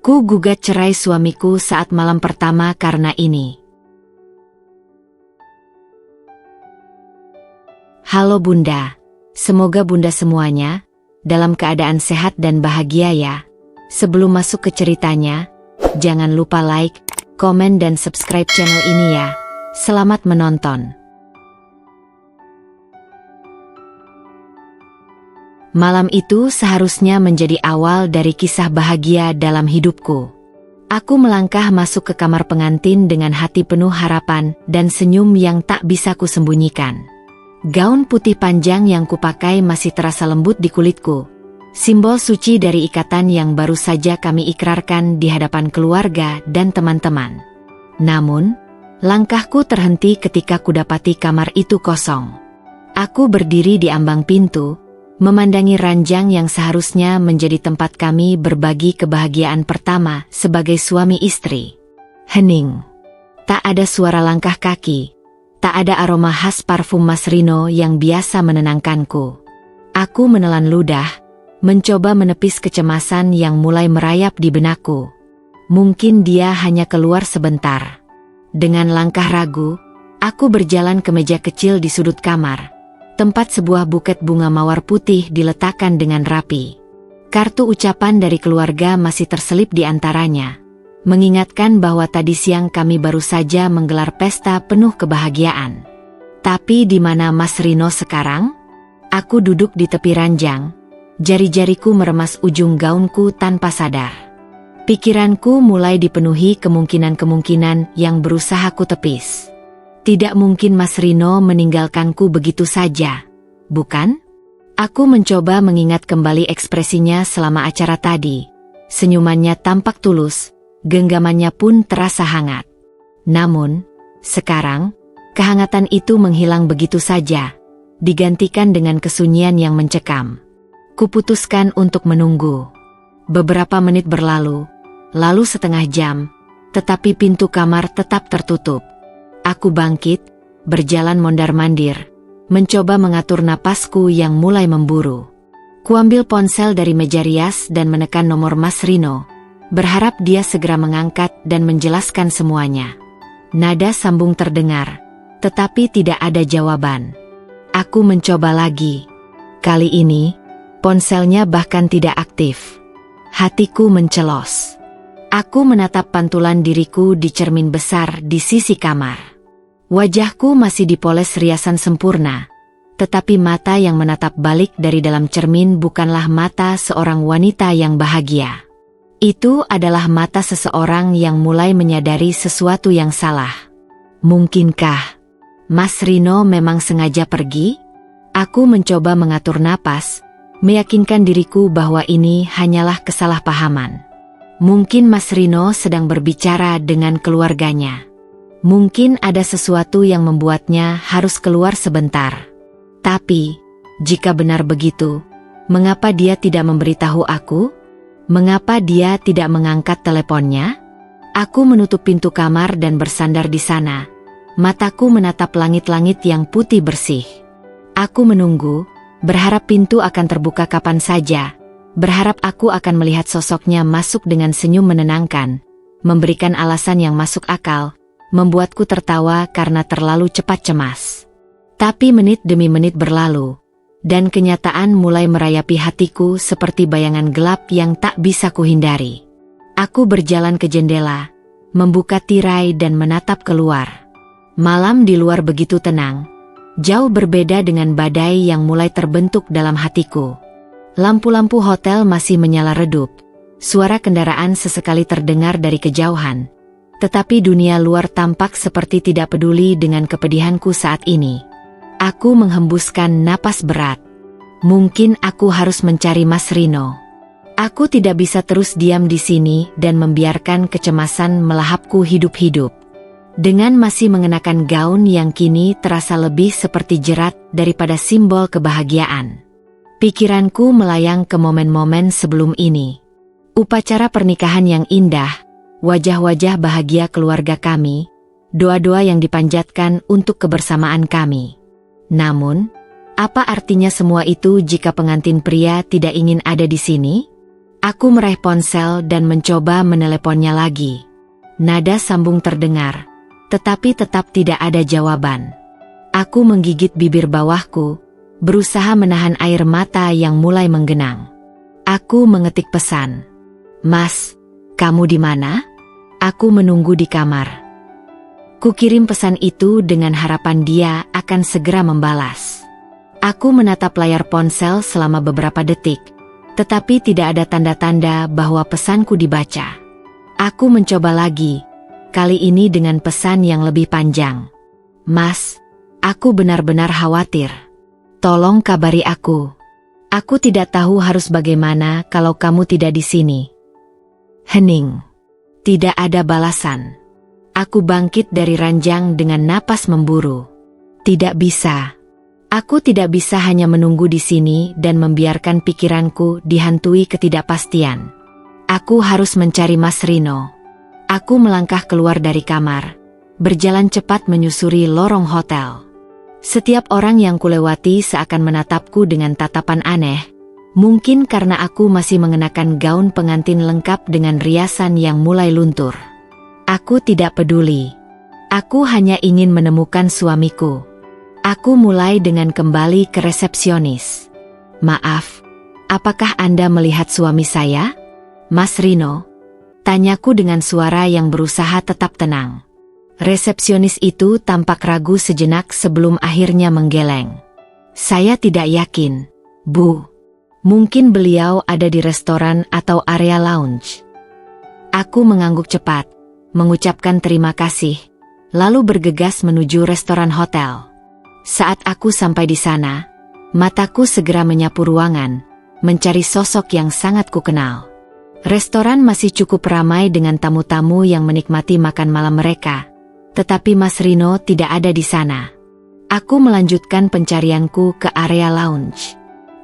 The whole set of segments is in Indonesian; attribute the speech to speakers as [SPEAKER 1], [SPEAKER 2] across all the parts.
[SPEAKER 1] Ku gugat cerai suamiku saat malam pertama karena ini. Halo Bunda, semoga Bunda semuanya dalam keadaan sehat dan bahagia ya. Sebelum masuk ke ceritanya, jangan lupa like, komen dan subscribe channel ini ya. Selamat menonton. Malam itu seharusnya menjadi awal dari kisah bahagia dalam hidupku. Aku melangkah masuk ke kamar pengantin dengan hati penuh harapan dan senyum yang tak bisa kusembunyikan. Gaun putih panjang yang kupakai masih terasa lembut di kulitku, simbol suci dari ikatan yang baru saja kami ikrarkan di hadapan keluarga dan teman-teman. Namun, langkahku terhenti ketika kudapati kamar itu kosong. Aku berdiri di ambang pintu, memandangi ranjang yang seharusnya menjadi tempat kami berbagi kebahagiaan pertama sebagai suami istri. Hening. Tak ada suara langkah kaki. Tak ada aroma khas parfum Mas Rino yang biasa menenangkanku. Aku menelan ludah, mencoba menepis kecemasan yang mulai merayap di benakku. Mungkin dia hanya keluar sebentar. Dengan langkah ragu, aku berjalan ke meja kecil di sudut kamar. Tempat sebuah buket bunga mawar putih diletakkan dengan rapi. Kartu ucapan dari keluarga masih terselip di antaranya, mengingatkan bahwa tadi siang kami baru saja menggelar pesta penuh kebahagiaan. Tapi di mana Mas Rino sekarang? Aku duduk di tepi ranjang, jari-jariku meremas ujung gaunku tanpa sadar. Pikiranku mulai dipenuhi kemungkinan-kemungkinan yang berusaha ku tepis. Tidak mungkin Mas Rino meninggalkanku begitu saja, bukan? Aku mencoba mengingat kembali ekspresinya selama acara tadi. Senyumannya tampak tulus, genggamannya pun terasa hangat. Namun, sekarang, kehangatan itu menghilang begitu saja, digantikan dengan kesunyian yang mencekam. Kuputuskan untuk menunggu. Beberapa menit berlalu, lalu setengah jam, tetapi pintu kamar tetap tertutup. Aku bangkit, berjalan mondar-mandir, mencoba mengatur napasku yang mulai memburu. Kuambil ponsel dari meja rias dan menekan nomor Mas Rino, berharap dia segera mengangkat dan menjelaskan semuanya. Nada sambung terdengar, tetapi tidak ada jawaban. Aku mencoba lagi. Kali ini, ponselnya bahkan tidak aktif. Hatiku mencelos. Aku menatap pantulan diriku di cermin besar di sisi kamar. Wajahku masih dipoles riasan sempurna, tetapi mata yang menatap balik dari dalam cermin bukanlah mata seorang wanita yang bahagia. Itu adalah mata seseorang yang mulai menyadari sesuatu yang salah. Mungkinkah Mas Rino memang sengaja pergi? Aku mencoba mengatur napas, meyakinkan diriku bahwa ini hanyalah kesalahpahaman. Mungkin Mas Rino sedang berbicara dengan keluarganya. Mungkin ada sesuatu yang membuatnya harus keluar sebentar. Tapi, jika benar begitu, mengapa dia tidak memberitahu aku? Mengapa dia tidak mengangkat teleponnya? Aku menutup pintu kamar dan bersandar di sana. Mataku menatap langit-langit yang putih bersih. Aku menunggu, berharap pintu akan terbuka kapan saja. Berharap aku akan melihat sosoknya masuk dengan senyum menenangkan, memberikan alasan yang masuk akal, membuatku tertawa karena terlalu cepat cemas. Tapi menit demi menit berlalu, dan kenyataan mulai merayapi hatiku seperti bayangan gelap yang tak bisa kuhindari. Aku berjalan ke jendela, membuka tirai dan menatap keluar. Malam di luar begitu tenang, jauh berbeda dengan badai yang mulai terbentuk dalam hatiku. Lampu-lampu hotel masih menyala redup, suara kendaraan sesekali terdengar dari kejauhan. Tetapi dunia luar tampak seperti tidak peduli dengan kepedihanku saat ini. Aku menghembuskan napas berat. Mungkin aku harus mencari Mas Rino. Aku tidak bisa terus diam di sini dan membiarkan kecemasan melahapku hidup-hidup. Dengan masih mengenakan gaun yang kini terasa lebih seperti jerat daripada simbol kebahagiaan. Pikiranku melayang ke momen-momen sebelum ini. Upacara pernikahan yang indah, wajah-wajah bahagia keluarga kami, doa-doa yang dipanjatkan untuk kebersamaan kami. Namun, apa artinya semua itu jika pengantin pria tidak ingin ada di sini? Aku meraih ponsel dan mencoba meneleponnya lagi. Nada sambung terdengar, tetapi tetap tidak ada jawaban. Aku menggigit bibir bawahku, berusaha menahan air mata yang mulai menggenang. Aku mengetik pesan. "Mas, kamu di mana? Aku menunggu di kamar." Kukirim pesan itu dengan harapan dia akan segera membalas. Aku menatap layar ponsel selama beberapa detik, tetapi tidak ada tanda-tanda bahwa pesanku dibaca. Aku mencoba lagi, kali ini dengan pesan yang lebih panjang. "Mas, aku benar-benar khawatir. Tolong kabari aku. Aku tidak tahu harus bagaimana kalau kamu tidak di sini." Hening. Tidak ada balasan. Aku bangkit dari ranjang dengan napas memburu. Tidak bisa. Aku tidak bisa hanya menunggu di sini dan membiarkan pikiranku dihantui ketidakpastian. Aku harus mencari Mas Rino. Aku melangkah keluar dari kamar, berjalan cepat menyusuri lorong hotel. Setiap orang yang kulewati seakan menatapku dengan tatapan aneh, mungkin karena aku masih mengenakan gaun pengantin lengkap dengan riasan yang mulai luntur. Aku tidak peduli. Aku hanya ingin menemukan suamiku. Aku mulai dengan kembali ke resepsionis. "Maaf, apakah Anda melihat suami saya, Mas Rino?" Tanyaku dengan suara yang berusaha tetap tenang. Resepsionis itu tampak ragu sejenak sebelum akhirnya menggeleng. "Saya tidak yakin, Bu. Mungkin beliau ada di restoran atau area lounge." Aku mengangguk cepat, mengucapkan terima kasih, lalu bergegas menuju restoran hotel. Saat aku sampai di sana, mataku segera menyapu ruangan, mencari sosok yang sangat kukenal. Restoran masih cukup ramai dengan tamu-tamu yang menikmati makan malam mereka, tetapi Mas Rino tidak ada di sana. Aku melanjutkan pencarianku ke area lounge.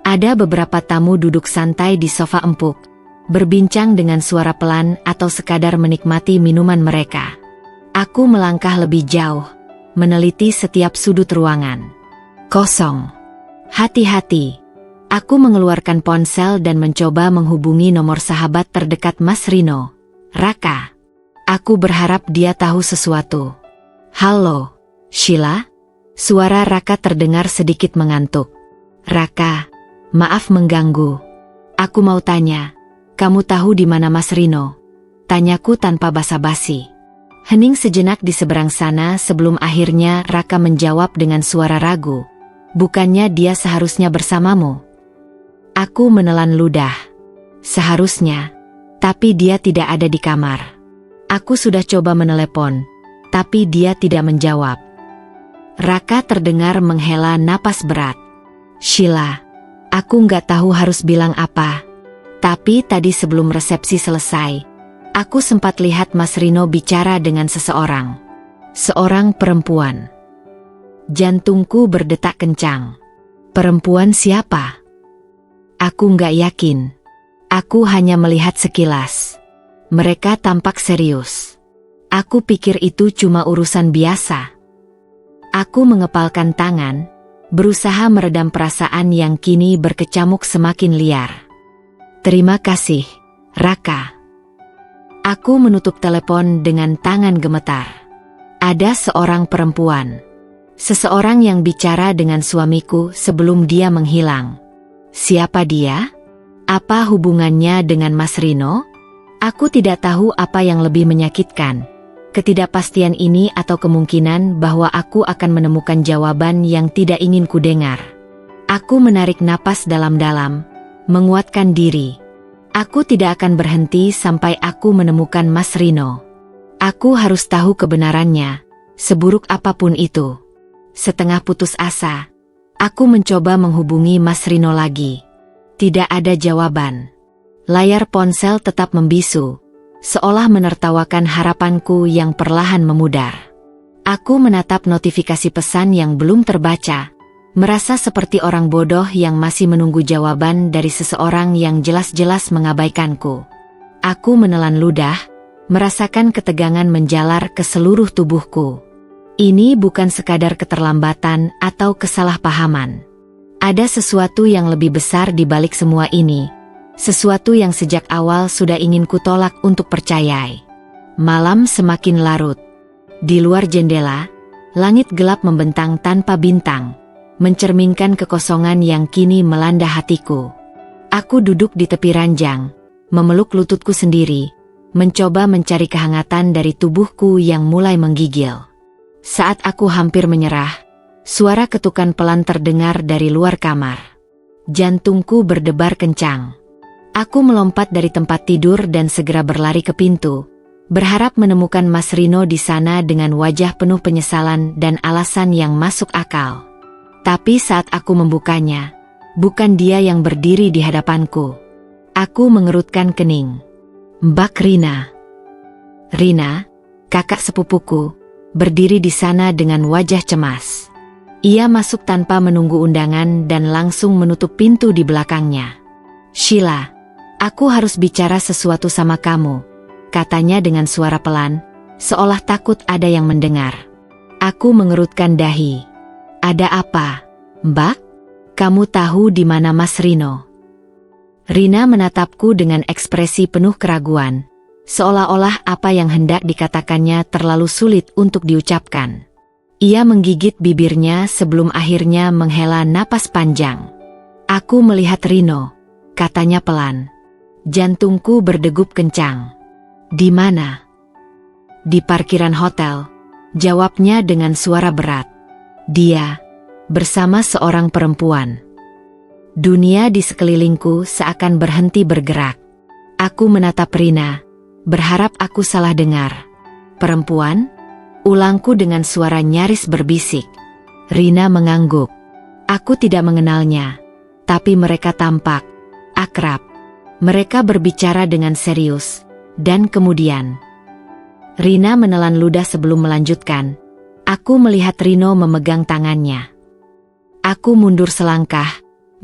[SPEAKER 1] Ada beberapa tamu duduk santai di sofa empuk, berbincang dengan suara pelan atau sekadar menikmati minuman mereka. Aku melangkah lebih jauh, meneliti setiap sudut ruangan. Kosong. Hati-hati. Aku mengeluarkan ponsel dan mencoba menghubungi nomor sahabat terdekat Mas Rino, Raka. Aku berharap dia tahu sesuatu. "Halo, Sheila?" Suara Raka terdengar sedikit mengantuk. "Raka, maaf mengganggu. Aku mau tanya, kamu tahu di mana Mas Rino?" Tanyaku tanpa basa-basi. Hening sejenak di seberang sana sebelum akhirnya Raka menjawab dengan suara ragu. "Bukannya dia seharusnya bersamamu?" Aku menelan ludah. "Seharusnya, tapi dia tidak ada di kamar." Aku sudah coba menelepon, tapi dia tidak menjawab. Raka terdengar menghela napas berat. "Sheila, aku nggak tahu harus bilang apa. Tapi tadi sebelum resepsi selesai, aku sempat lihat Mas Rino bicara dengan seseorang. Seorang perempuan." Jantungku berdetak kencang. "Perempuan siapa?" Aku nggak yakin. Aku hanya melihat sekilas. Mereka tampak serius. Aku pikir itu cuma urusan biasa. Aku mengepalkan tangan, berusaha meredam perasaan yang kini berkecamuk semakin liar. "Terima kasih, Raka." Aku menutup telepon dengan tangan gemetar. Ada seorang perempuan. Seseorang yang bicara dengan suamiku sebelum dia menghilang. Siapa dia? Apa hubungannya dengan Mas Rino? Aku tidak tahu apa yang lebih menyakitkan. Ketidakpastian ini atau kemungkinan bahwa aku akan menemukan jawaban yang tidak ingin kudengar. Aku menarik napas dalam-dalam, menguatkan diri. Aku tidak akan berhenti sampai aku menemukan Mas Rino. Aku harus tahu kebenarannya, seburuk apapun itu. Setengah putus asa, aku mencoba menghubungi Mas Rino lagi. Tidak ada jawaban. Layar ponsel tetap membisu, seolah menertawakan harapanku yang perlahan memudar. Aku menatap notifikasi pesan yang belum terbaca, merasa seperti orang bodoh yang masih menunggu jawaban dari seseorang yang jelas-jelas mengabaikanku. Aku menelan ludah, merasakan ketegangan menjalar ke seluruh tubuhku. Ini bukan sekadar keterlambatan atau kesalahpahaman. Ada sesuatu yang lebih besar di balik semua ini. Sesuatu yang sejak awal sudah ingin kutolak untuk percayai. Malam semakin larut. Di luar jendela, langit gelap membentang tanpa bintang, mencerminkan kekosongan yang kini melanda hatiku. Aku duduk di tepi ranjang, memeluk lututku sendiri, mencoba mencari kehangatan dari tubuhku yang mulai menggigil. Saat aku hampir menyerah, suara ketukan pelan terdengar dari luar kamar. Jantungku berdebar kencang. Aku melompat dari tempat tidur dan segera berlari ke pintu, berharap menemukan Mas Rino di sana dengan wajah penuh penyesalan dan alasan yang masuk akal. Tapi saat aku membukanya, bukan dia yang berdiri di hadapanku. Aku mengerutkan kening. Mbak Rina. Rina, kakak sepupuku, berdiri di sana dengan wajah cemas. Ia masuk tanpa menunggu undangan dan langsung menutup pintu di belakangnya. Sheila, aku harus bicara sesuatu sama kamu, katanya dengan suara pelan, seolah takut ada yang mendengar. Aku mengerutkan dahi. Ada apa, Mbak? Kamu tahu di mana Mas Rino? Rina menatapku dengan ekspresi penuh keraguan, seolah-olah apa yang hendak dikatakannya terlalu sulit untuk diucapkan. Ia menggigit bibirnya sebelum akhirnya menghela napas panjang. Aku melihat Rino, katanya pelan. Jantungku berdegup kencang. Di mana? Di parkiran hotel, jawabnya dengan suara berat. Dia, bersama seorang perempuan. Dunia di sekelilingku seakan berhenti bergerak. Aku menatap Rina, berharap aku salah dengar. Perempuan? Ulangku dengan suara nyaris berbisik. Rina mengangguk. Aku tidak mengenalnya, tapi mereka tampak akrab. Mereka berbicara dengan serius, dan kemudian Rina menelan ludah sebelum melanjutkan. Aku melihat Rino memegang tangannya. Aku mundur selangkah,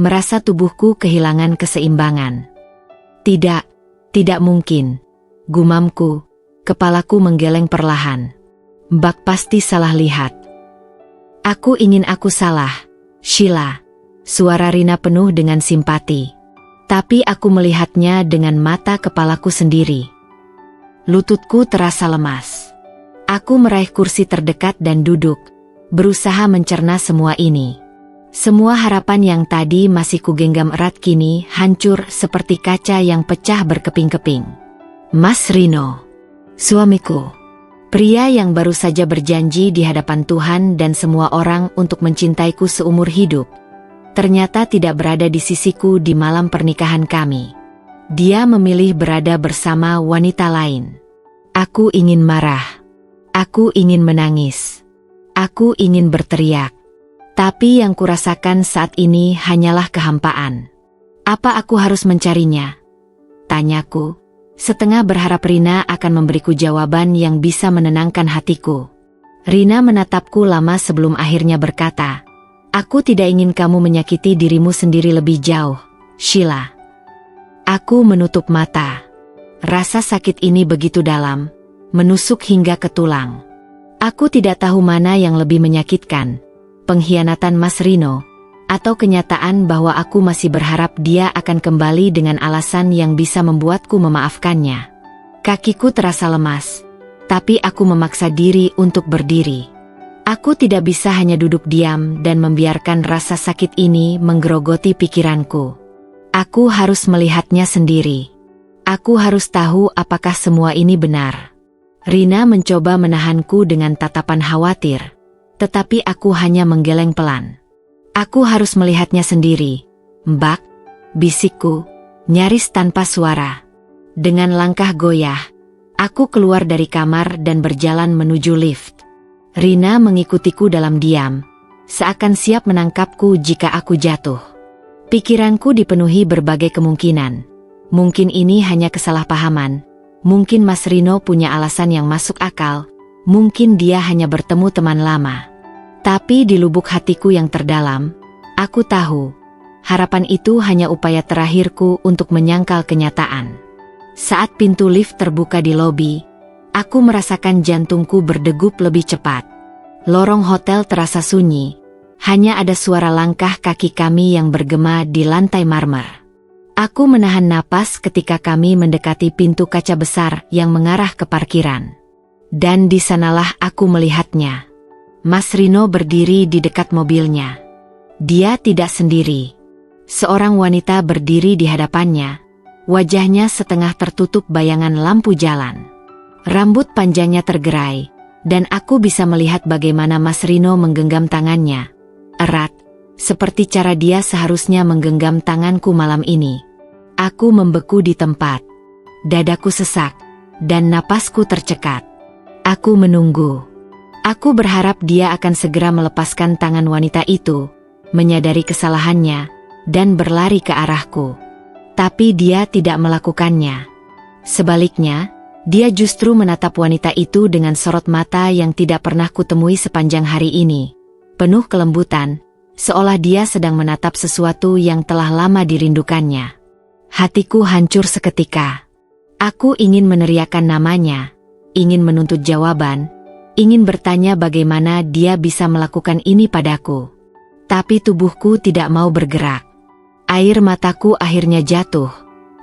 [SPEAKER 1] merasa tubuhku kehilangan keseimbangan. Tidak mungkin, gumamku, kepalaku menggeleng perlahan. Mbak pasti salah lihat. Aku salah, Sheila. Suara Rina penuh dengan simpati. Tapi aku melihatnya dengan mata kepalaku sendiri. Lututku terasa lemas. Aku meraih kursi terdekat dan duduk, berusaha mencerna semua ini. Semua harapan yang tadi masih kugenggam erat kini hancur seperti kaca yang pecah berkeping-keping. Mas Rino, suamiku. Pria yang baru saja berjanji di hadapan Tuhan dan semua orang untuk mencintaiku seumur hidup, ternyata tidak berada di sisiku di malam pernikahan kami. Dia memilih berada bersama wanita lain. Aku ingin marah. Aku ingin menangis. Aku ingin berteriak. Tapi yang kurasakan saat ini hanyalah kehampaan. Apa aku harus mencarinya? Tanyaku. Setengah berharap Rina akan memberiku jawaban yang bisa menenangkan hatiku. Rina menatapku lama sebelum akhirnya berkata, aku tidak ingin kamu menyakiti dirimu sendiri lebih jauh, Sheila. Aku menutup mata. Rasa sakit ini begitu dalam, menusuk hingga ke tulang. Aku tidak tahu mana yang lebih menyakitkan, pengkhianatan Mas Rino, atau kenyataan bahwa aku masih berharap dia akan kembali dengan alasan yang bisa membuatku memaafkannya. Kakiku terasa lemas, tapi aku memaksa diri untuk berdiri. Aku tidak bisa hanya duduk diam dan membiarkan rasa sakit ini menggerogoti pikiranku. Aku harus melihatnya sendiri. Aku harus tahu apakah semua ini benar. Rina mencoba menahanku dengan tatapan khawatir, tetapi aku hanya menggeleng pelan. Aku harus melihatnya sendiri, Mbak, bisikku, nyaris tanpa suara. Dengan langkah goyah, aku keluar dari kamar dan berjalan menuju lift. Rina mengikutiku dalam diam, seakan siap menangkapku jika aku jatuh. Pikiranku dipenuhi berbagai kemungkinan. Mungkin ini hanya kesalahpahaman, mungkin Mas Rino punya alasan yang masuk akal, mungkin dia hanya bertemu teman lama. Tapi di lubuk hatiku yang terdalam, aku tahu, harapan itu hanya upaya terakhirku untuk menyangkal kenyataan. Saat pintu lift terbuka di lobi, aku merasakan jantungku berdegup lebih cepat. Lorong hotel terasa sunyi, hanya ada suara langkah kaki kami yang bergema di lantai marmer. Aku menahan napas ketika kami mendekati pintu kaca besar yang mengarah ke parkiran. Dan di sanalah aku melihatnya. Mas Rino berdiri di dekat mobilnya. Dia tidak sendiri. Seorang wanita berdiri di hadapannya. Wajahnya setengah tertutup bayangan lampu jalan. Rambut panjangnya tergerai, dan aku bisa melihat bagaimana Mas Rino menggenggam tangannya. Erat, seperti cara dia seharusnya menggenggam tanganku malam ini. Aku membeku di tempat. Dadaku sesak, dan napasku tercekat. Aku menunggu. Aku berharap dia akan segera melepaskan tangan wanita itu, menyadari kesalahannya, dan berlari ke arahku. Tapi dia tidak melakukannya. Sebaliknya, dia justru menatap wanita itu dengan sorot mata yang tidak pernah kutemui sepanjang hari ini. Penuh kelembutan, seolah dia sedang menatap sesuatu yang telah lama dirindukannya. Hatiku hancur seketika. Aku ingin meneriakkan namanya, ingin menuntut jawaban, ingin bertanya bagaimana dia bisa melakukan ini padaku. Tapi tubuhku tidak mau bergerak. Air mataku akhirnya jatuh,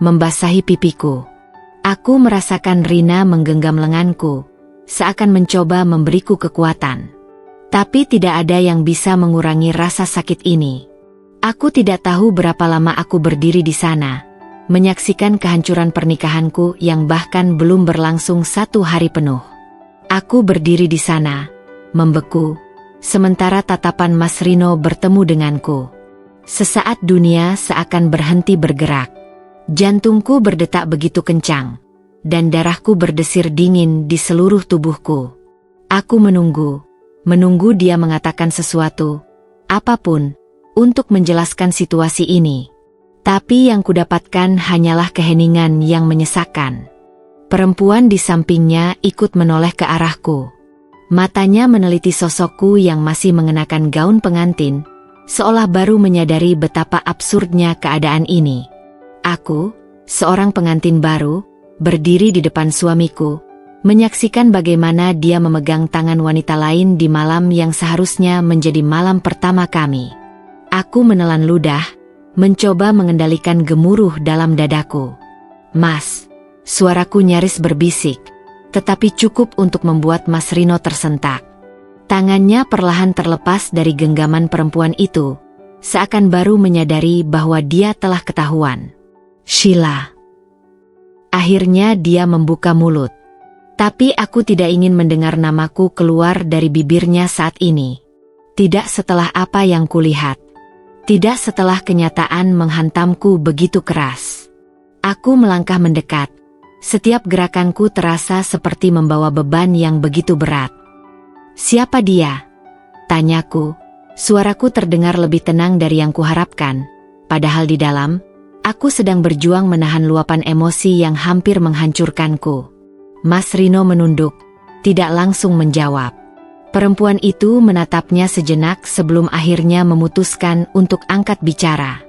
[SPEAKER 1] membasahi pipiku. Aku merasakan Rina menggenggam lenganku, seakan mencoba memberiku kekuatan. Tapi tidak ada yang bisa mengurangi rasa sakit ini. Aku tidak tahu berapa lama aku berdiri di sana, menyaksikan kehancuran pernikahanku yang bahkan belum berlangsung 1 hari penuh. Aku berdiri di sana, membeku, sementara tatapan Mas Rino bertemu denganku. Sesaat dunia seakan berhenti bergerak. Jantungku berdetak begitu kencang, dan darahku berdesir dingin di seluruh tubuhku. Aku menunggu dia mengatakan sesuatu, apapun, untuk menjelaskan situasi ini. Tapi yang kudapatkan hanyalah keheningan yang menyesakkan. Perempuan di sampingnya ikut menoleh ke arahku. Matanya meneliti sosokku yang masih mengenakan gaun pengantin, seolah baru menyadari betapa absurdnya keadaan ini. Aku, seorang pengantin baru, berdiri di depan suamiku, menyaksikan bagaimana dia memegang tangan wanita lain di malam yang seharusnya menjadi malam pertama kami. Aku menelan ludah, mencoba mengendalikan gemuruh dalam dadaku. "Mas," suaraku nyaris berbisik, tetapi cukup untuk membuat Mas Rino tersentak. Tangannya perlahan terlepas dari genggaman perempuan itu, seakan baru menyadari bahwa dia telah ketahuan. "Sheila." Akhirnya dia membuka mulut. Tapi aku tidak ingin mendengar namaku keluar dari bibirnya saat ini. Tidak setelah apa yang kulihat. Tidak setelah kenyataan menghantamku begitu keras. Aku melangkah mendekat. Setiap gerakanku terasa seperti membawa beban yang begitu berat. "Siapa dia?" tanyaku. Suaraku terdengar lebih tenang dari yang kuharapkan, padahal di dalam, aku sedang berjuang menahan luapan emosi yang hampir menghancurkanku. Mas Rino menunduk, tidak langsung menjawab. Perempuan itu menatapnya sejenak sebelum akhirnya memutuskan untuk angkat bicara.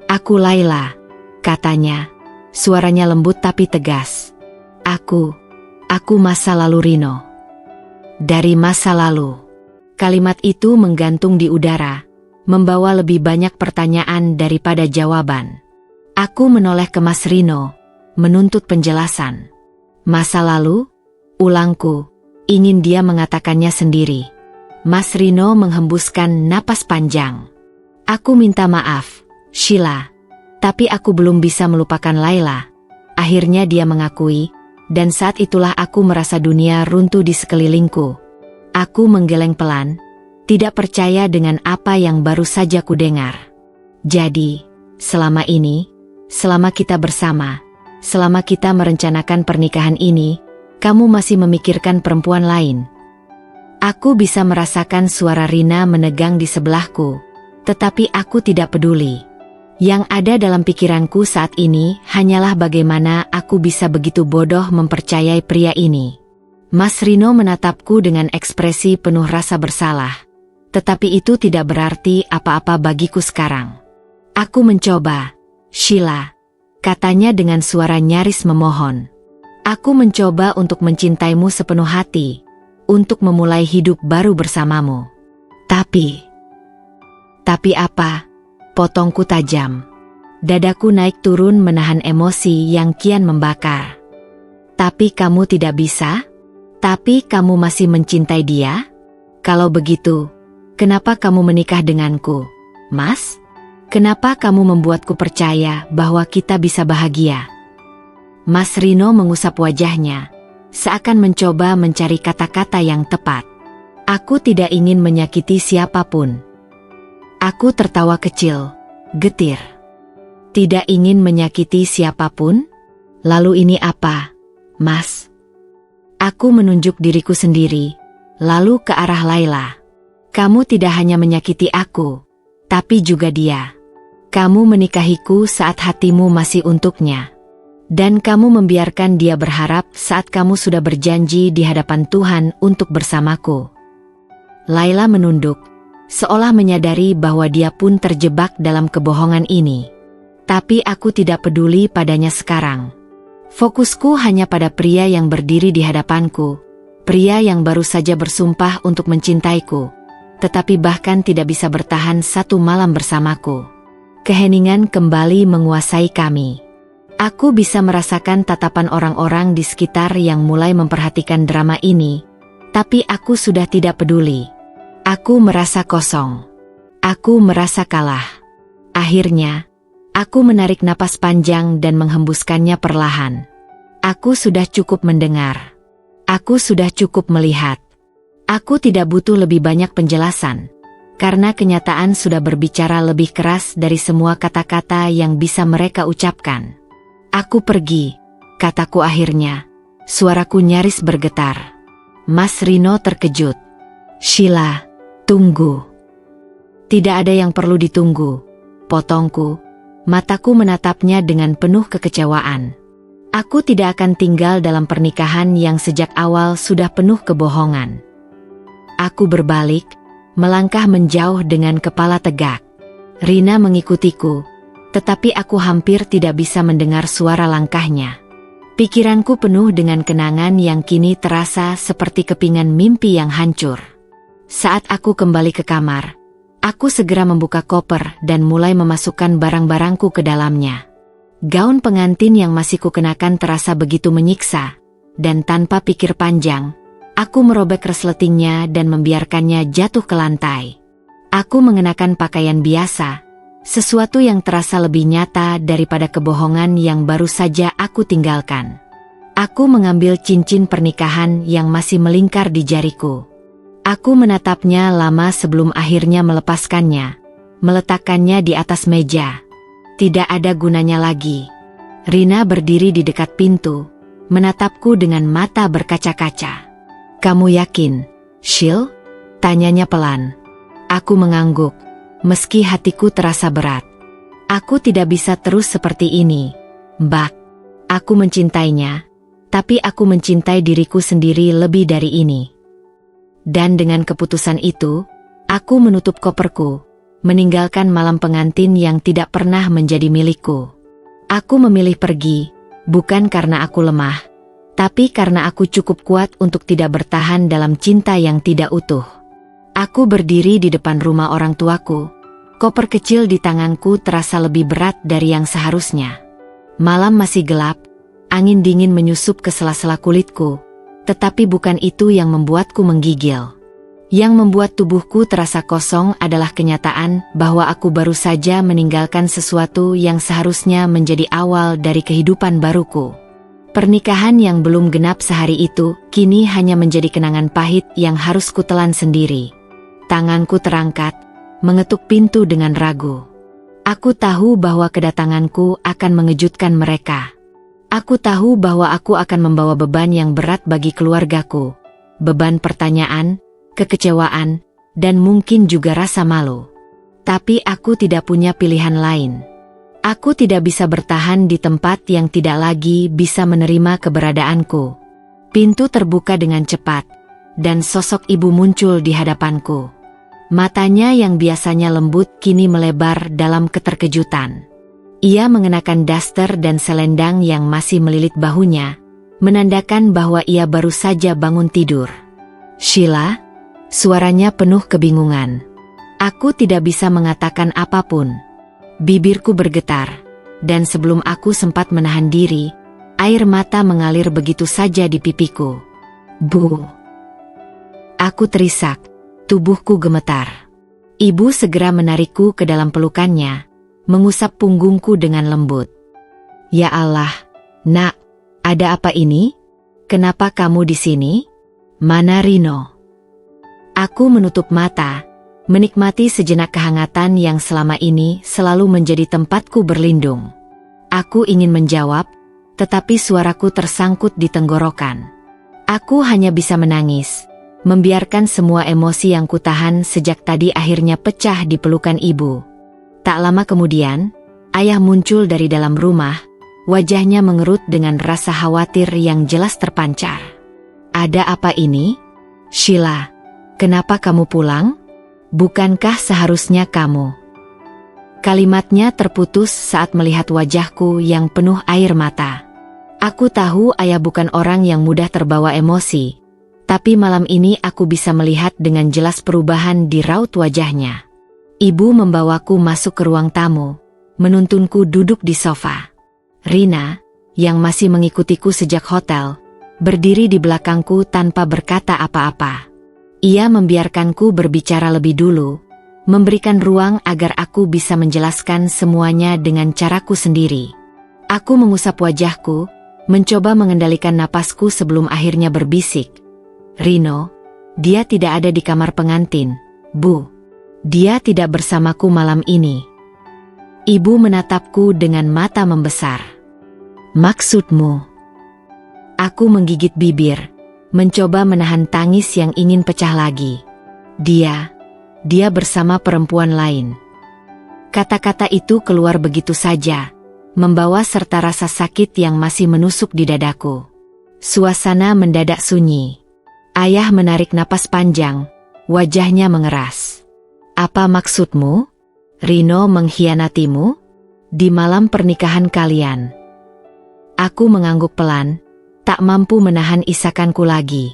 [SPEAKER 1] "Aku Laila," katanya. Suaranya lembut tapi tegas. Aku masa lalu Rino." Dari masa lalu. Kalimat itu menggantung di udara, membawa lebih banyak pertanyaan daripada jawaban. Aku menoleh ke Mas Rino, menuntut penjelasan. "Masa lalu?" ulangku, ingin dia mengatakannya sendiri. Mas Rino menghembuskan napas panjang. "Aku minta maaf, Sheila, tapi aku belum bisa melupakan Laila." Akhirnya dia mengakui, dan saat itulah aku merasa dunia runtuh di sekelilingku. Aku menggeleng pelan, tidak percaya dengan apa yang baru saja kudengar. "Jadi, selama ini, selama kita bersama, selama kita merencanakan pernikahan ini, kamu masih memikirkan perempuan lain?" Aku bisa merasakan suara Rina menegang di sebelahku, tetapi aku tidak peduli. Yang ada dalam pikiranku saat ini hanyalah bagaimana aku bisa begitu bodoh mempercayai pria ini. Mas Rino menatapku dengan ekspresi penuh rasa bersalah, tetapi itu tidak berarti apa-apa bagiku sekarang. "Aku mencoba, Sheila," katanya dengan suara nyaris memohon. "Aku mencoba untuk mencintaimu sepenuh hati, untuk memulai hidup baru bersamamu. Tapi apa?" potongku tajam. Dadaku naik turun menahan emosi yang kian membakar. Tapi kamu tidak bisa? Tapi kamu masih mencintai dia? Kalau begitu, kenapa kamu menikah denganku, Mas? Kenapa kamu membuatku percaya bahwa kita bisa bahagia? Mas Rino mengusap wajahnya, seakan mencoba mencari kata-kata yang tepat. Aku tidak ingin menyakiti siapapun. Aku tertawa kecil, getir. Tidak ingin menyakiti siapapun? Lalu ini apa, Mas? Aku menunjuk diriku sendiri, lalu ke arah Laila. Kamu tidak hanya menyakiti aku, tapi juga dia. Kamu menikahiku saat hatimu masih untuknya. Dan kamu membiarkan dia berharap saat kamu sudah berjanji di hadapan Tuhan untuk bersamaku. Laila menunduk, seolah menyadari bahwa dia pun terjebak dalam kebohongan ini. Tapi aku tidak peduli padanya sekarang. Fokusku hanya pada pria yang berdiri di hadapanku, pria yang baru saja bersumpah untuk mencintaiku, tetapi bahkan tidak bisa bertahan satu malam bersamaku. Keheningan kembali menguasai kami. Aku bisa merasakan tatapan orang-orang di sekitar yang mulai memperhatikan drama ini, tapi aku sudah tidak peduli. Aku merasa kosong. Aku merasa kalah. Akhirnya, aku menarik napas panjang dan menghembuskannya perlahan. Aku sudah cukup mendengar. Aku sudah cukup melihat. Aku tidak butuh lebih banyak penjelasan, karena kenyataan sudah berbicara lebih keras dari semua kata-kata yang bisa mereka ucapkan. Aku pergi, kataku akhirnya. Suaraku nyaris bergetar. Mas Rino terkejut. Sheila, tunggu. Tidak ada yang perlu ditunggu, potongku. Mataku menatapnya dengan penuh kekecewaan. Aku tidak akan tinggal dalam pernikahan yang sejak awal sudah penuh kebohongan. Aku berbalik, melangkah menjauh dengan kepala tegak. Rina mengikutiku, tetapi aku hampir tidak bisa mendengar suara langkahnya. Pikiranku penuh dengan kenangan yang kini terasa seperti kepingan mimpi yang hancur. Saat aku kembali ke kamar, aku segera membuka koper dan mulai memasukkan barang-barangku ke dalamnya. Gaun pengantin yang masih kukenakan terasa begitu menyiksa, dan tanpa pikir panjang, aku merobek resletingnya dan membiarkannya jatuh ke lantai. Aku mengenakan pakaian biasa, sesuatu yang terasa lebih nyata daripada kebohongan yang baru saja aku tinggalkan. Aku mengambil cincin pernikahan yang masih melingkar di jariku. Aku menatapnya lama sebelum akhirnya melepaskannya, meletakkannya di atas meja. Tidak ada gunanya lagi. Rina berdiri di dekat pintu, menatapku dengan mata berkaca-kaca. Kamu yakin, Shil? Tanyanya pelan. Aku mengangguk, meski hatiku terasa berat. Aku tidak bisa terus seperti ini, Mbak. Aku mencintainya, tapi aku mencintai diriku sendiri lebih dari ini. Dan dengan keputusan itu, aku menutup koperku, meninggalkan malam pengantin yang tidak pernah menjadi milikku. Aku memilih pergi, bukan karena aku lemah, tapi karena aku cukup kuat untuk tidak bertahan dalam cinta yang tidak utuh. Aku berdiri di depan rumah orang tuaku, koper kecil di tanganku terasa lebih berat dari yang seharusnya. Malam masih gelap, angin dingin menyusup ke sela-sela kulitku, tetapi bukan itu yang membuatku menggigil. Yang membuat tubuhku terasa kosong adalah kenyataan bahwa aku baru saja meninggalkan sesuatu yang seharusnya menjadi awal dari kehidupan baruku. Pernikahan yang belum genap sehari itu, kini hanya menjadi kenangan pahit yang harus kutelan sendiri. Tanganku terangkat, mengetuk pintu dengan ragu. Aku tahu bahwa kedatanganku akan mengejutkan mereka. Aku tahu bahwa aku akan membawa beban yang berat bagi keluargaku. Beban pertanyaan, kekecewaan, dan mungkin juga rasa malu. Tapi aku tidak punya pilihan lain. Aku tidak bisa bertahan di tempat yang tidak lagi bisa menerima keberadaanku. Pintu terbuka dengan cepat, dan sosok ibu muncul di hadapanku. Matanya yang biasanya lembut kini melebar dalam keterkejutan. Ia mengenakan daster dan selendang yang masih melilit bahunya, menandakan bahwa ia baru saja bangun tidur. Sheila? Suaranya penuh kebingungan. Aku tidak bisa mengatakan apapun. Bibirku bergetar, dan sebelum aku sempat menahan diri, air mata mengalir begitu saja di pipiku. Bu! Aku terisak, tubuhku gemetar. Ibu segera menarikku ke dalam pelukannya, mengusap punggungku dengan lembut. Ya Allah, nak, ada apa ini? Kenapa kamu di sini? Mana Rino? Aku menutup mata, menikmati sejenak kehangatan yang selama ini selalu menjadi tempatku berlindung. Aku ingin menjawab, tetapi suaraku tersangkut di tenggorokan. Aku hanya bisa menangis, membiarkan semua emosi yang kutahan sejak tadi akhirnya pecah di pelukan ibu. Tak lama kemudian, ayah muncul dari dalam rumah, wajahnya mengerut dengan rasa khawatir yang jelas terpancar. Ada apa ini? Sheila, kenapa kamu pulang? Bukankah seharusnya kamu? Kalimatnya terputus saat melihat wajahku yang penuh air mata. Aku tahu ayah bukan orang yang mudah terbawa emosi, tapi malam ini aku bisa melihat dengan jelas perubahan di raut wajahnya. Ibu membawaku masuk ke ruang tamu, menuntunku duduk di sofa. Rina, yang masih mengikutiku sejak hotel, berdiri di belakangku tanpa berkata apa-apa. Ia membiarkanku berbicara lebih dulu, memberikan ruang agar aku bisa menjelaskan semuanya dengan caraku sendiri. Aku mengusap wajahku, mencoba mengendalikan napasku sebelum akhirnya berbisik. Rino, dia tidak ada di kamar pengantin, Bu. Dia tidak bersamaku malam ini. Ibu menatapku dengan mata membesar. Maksudmu? Aku menggigit bibir, mencoba menahan tangis yang ingin pecah lagi. Dia bersama perempuan lain. Kata-kata itu keluar begitu saja, membawa serta rasa sakit yang masih menusuk di dadaku. Suasana mendadak sunyi. Ayah menarik napas panjang, wajahnya mengeras. Apa maksudmu? Rino mengkhianatimu? Di malam pernikahan kalian? Aku mengangguk pelan, tak mampu menahan isakanku lagi.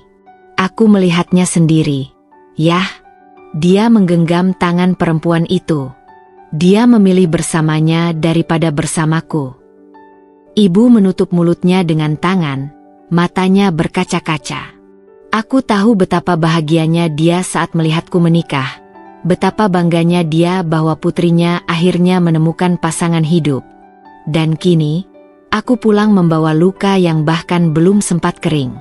[SPEAKER 1] Aku melihatnya sendiri. Yah, dia menggenggam tangan perempuan itu. Dia memilih bersamanya daripada bersamaku. Ibu menutup mulutnya dengan tangan, matanya berkaca-kaca. Aku tahu betapa bahagianya dia saat melihatku menikah, betapa bangganya dia bahwa putrinya akhirnya menemukan pasangan hidup. Dan kini, aku pulang membawa luka yang bahkan belum sempat kering.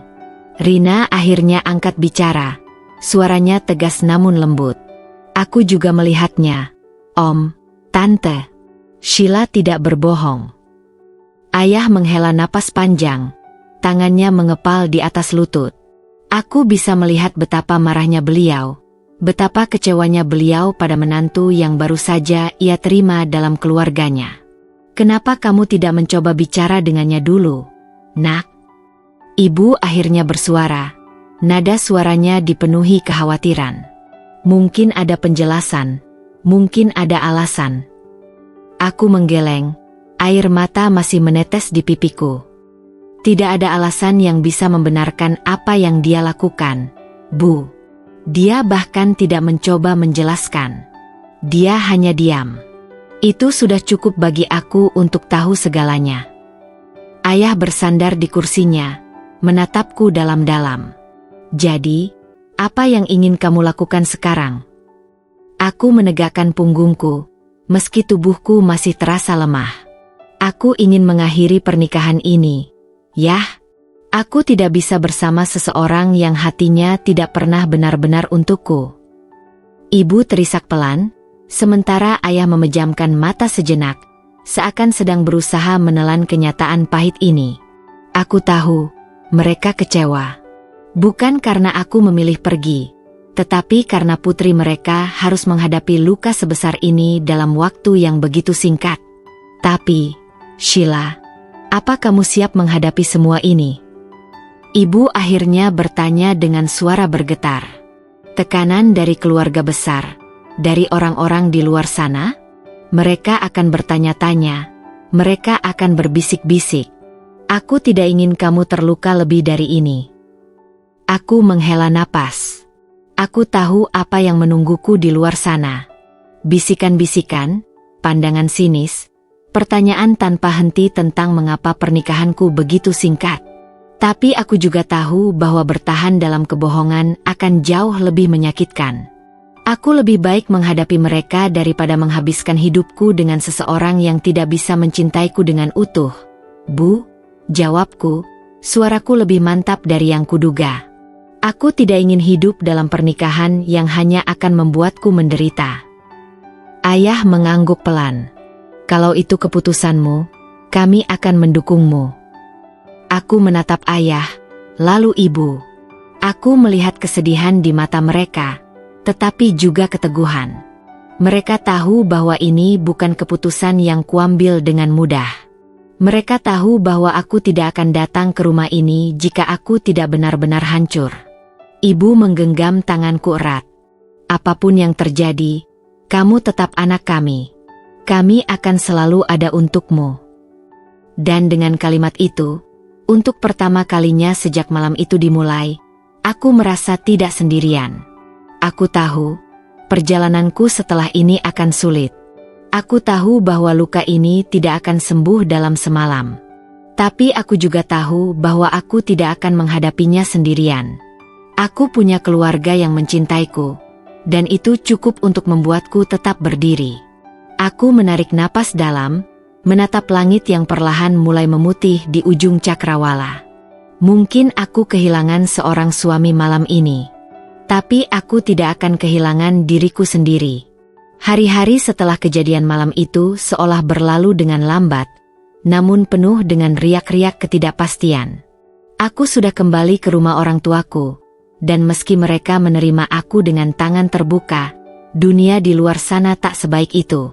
[SPEAKER 1] Rina akhirnya angkat bicara, suaranya tegas namun lembut. Aku juga melihatnya. Om, Tante, Sheila tidak berbohong. Ayah menghela napas panjang, tangannya mengepal di atas lutut. Aku bisa melihat betapa marahnya beliau, betapa kecewanya beliau pada menantu yang baru saja ia terima dalam keluarganya. Kenapa kamu tidak mencoba bicara dengannya dulu, Nak? Ibu akhirnya bersuara, nada suaranya dipenuhi kekhawatiran. Mungkin ada penjelasan, mungkin ada alasan. Aku menggeleng, air mata masih menetes di pipiku. Tidak ada alasan yang bisa membenarkan apa yang dia lakukan, Bu. Dia bahkan tidak mencoba menjelaskan. Dia hanya diam. Itu sudah cukup bagi aku untuk tahu segalanya. Ayah bersandar di kursinya, menatapku dalam-dalam. Jadi, apa yang ingin kamu lakukan sekarang? Aku menegakkan punggungku, meski tubuhku masih terasa lemah. Aku ingin mengakhiri pernikahan ini. Yah, aku tidak bisa bersama seseorang yang hatinya tidak pernah benar-benar untukku. Ibu terisak pelan, sementara ayah memejamkan mata sejenak, seakan sedang berusaha menelan kenyataan pahit ini. Aku tahu, mereka kecewa. Bukan karena aku memilih pergi, tetapi karena putri mereka harus menghadapi luka sebesar ini dalam waktu yang begitu singkat. Tapi, Sheila, apa kamu siap menghadapi semua ini? Ibu akhirnya bertanya dengan suara bergetar. Tekanan dari keluarga besar, dari orang-orang di luar sana? Mereka akan bertanya-tanya, mereka akan berbisik-bisik. Aku tidak ingin kamu terluka lebih dari ini. Aku menghela napas. Aku tahu apa yang menungguku di luar sana. Bisikan-bisikan, pandangan sinis, Pertanyaan tanpa henti tentang mengapa pernikahanku begitu singkat. Tapi aku juga tahu bahwa bertahan dalam kebohongan akan jauh lebih menyakitkan. Aku lebih baik menghadapi mereka daripada menghabiskan hidupku dengan seseorang yang tidak bisa mencintaiku dengan utuh. Bu, jawabku, suaraku lebih mantap dari yang kuduga. Aku tidak ingin hidup dalam pernikahan yang hanya akan membuatku menderita. Ayah mengangguk pelan. Kalau itu keputusanmu, kami akan mendukungmu. Aku menatap ayah, lalu ibu. Aku melihat kesedihan di mata mereka, tetapi juga keteguhan. Mereka tahu bahwa ini bukan keputusan yang kuambil dengan mudah. Mereka tahu bahwa aku tidak akan datang ke rumah ini jika aku tidak benar-benar hancur. Ibu menggenggam tanganku erat. Apapun yang terjadi, kamu tetap anak kami. Kami akan selalu ada untukmu. Dan dengan kalimat itu, untuk pertama kalinya sejak malam itu dimulai, aku merasa tidak sendirian. Aku tahu, perjalananku setelah ini akan sulit. Aku tahu bahwa luka ini tidak akan sembuh dalam semalam. Tapi aku juga tahu bahwa aku tidak akan menghadapinya sendirian. Aku punya keluarga yang mencintaiku, dan itu cukup untuk membuatku tetap berdiri. Aku menarik napas dalam, menatap langit yang perlahan mulai memutih di ujung cakrawala. Mungkin aku kehilangan seorang suami malam ini, tapi aku tidak akan kehilangan diriku sendiri. Hari-hari setelah kejadian malam itu seolah berlalu dengan lambat, namun penuh dengan riak-riak ketidakpastian. Aku sudah kembali ke rumah orang tuaku, dan meski mereka menerima aku dengan tangan terbuka, dunia di luar sana tak sebaik itu.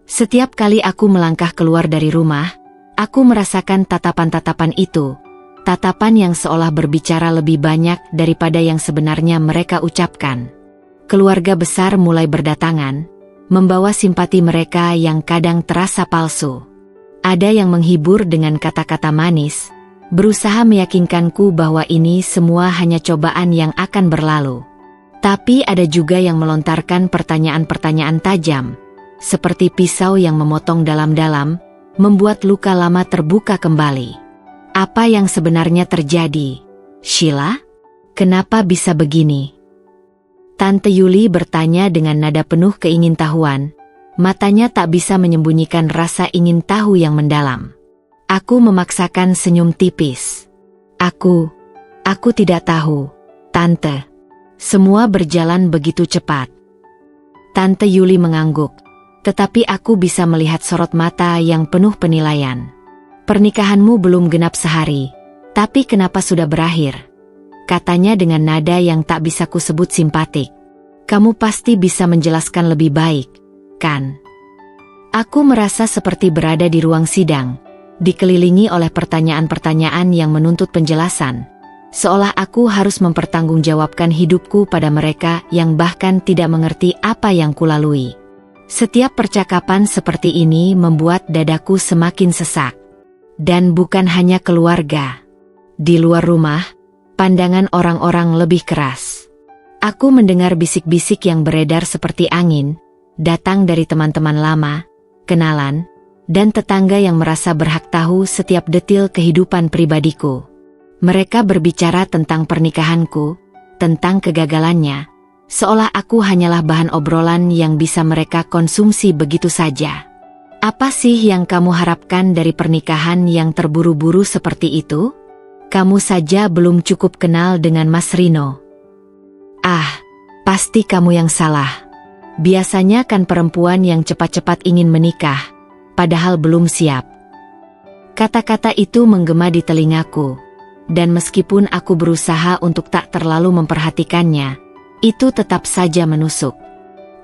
[SPEAKER 1] Setiap kali aku melangkah keluar dari rumah, aku merasakan tatapan-tatapan itu, tatapan yang seolah berbicara lebih banyak daripada yang sebenarnya mereka ucapkan. Keluarga besar mulai berdatangan, membawa simpati mereka yang kadang terasa palsu. Ada yang menghibur dengan kata-kata manis, berusaha meyakinkanku bahwa ini semua hanya cobaan yang akan berlalu. Tapi ada juga yang melontarkan pertanyaan-pertanyaan tajam, seperti pisau yang memotong dalam-dalam, membuat luka lama terbuka kembali. Apa yang sebenarnya terjadi, Sheila? Kenapa bisa begini? Tante Yuli bertanya dengan nada penuh keingintahuan, matanya tak bisa menyembunyikan rasa ingin tahu yang mendalam. Aku memaksakan senyum tipis. Aku tidak tahu, Tante. Semua berjalan begitu cepat. Tante Yuli mengangguk. Tetapi aku bisa melihat sorot mata yang penuh penilaian. Pernikahanmu belum genap sehari, tapi kenapa sudah berakhir? Katanya dengan nada yang tak bisa kusebut simpatik. Kamu pasti bisa menjelaskan lebih baik, kan? Aku merasa seperti berada di ruang sidang, dikelilingi oleh pertanyaan-pertanyaan yang menuntut penjelasan, seolah aku harus mempertanggungjawabkan hidupku pada mereka yang bahkan tidak mengerti apa yang kulalui. Setiap percakapan seperti ini membuat dadaku semakin sesak. Dan bukan hanya keluarga. Di luar rumah, pandangan orang-orang lebih keras. Aku mendengar bisik-bisik yang beredar seperti angin, datang dari teman-teman lama, kenalan, dan tetangga yang merasa berhak tahu setiap detil kehidupan pribadiku. Mereka berbicara tentang pernikahanku, tentang kegagalannya, seolah aku hanyalah bahan obrolan yang bisa mereka konsumsi begitu saja. Apa sih yang kamu harapkan dari pernikahan yang terburu-buru seperti itu? Kamu saja belum cukup kenal dengan Mas Rino. Ah, pasti kamu yang salah. Biasanya kan perempuan yang cepat-cepat ingin menikah, padahal belum siap. Kata-kata itu menggema di telingaku, dan meskipun aku berusaha untuk tak terlalu memperhatikannya, itu tetap saja menusuk.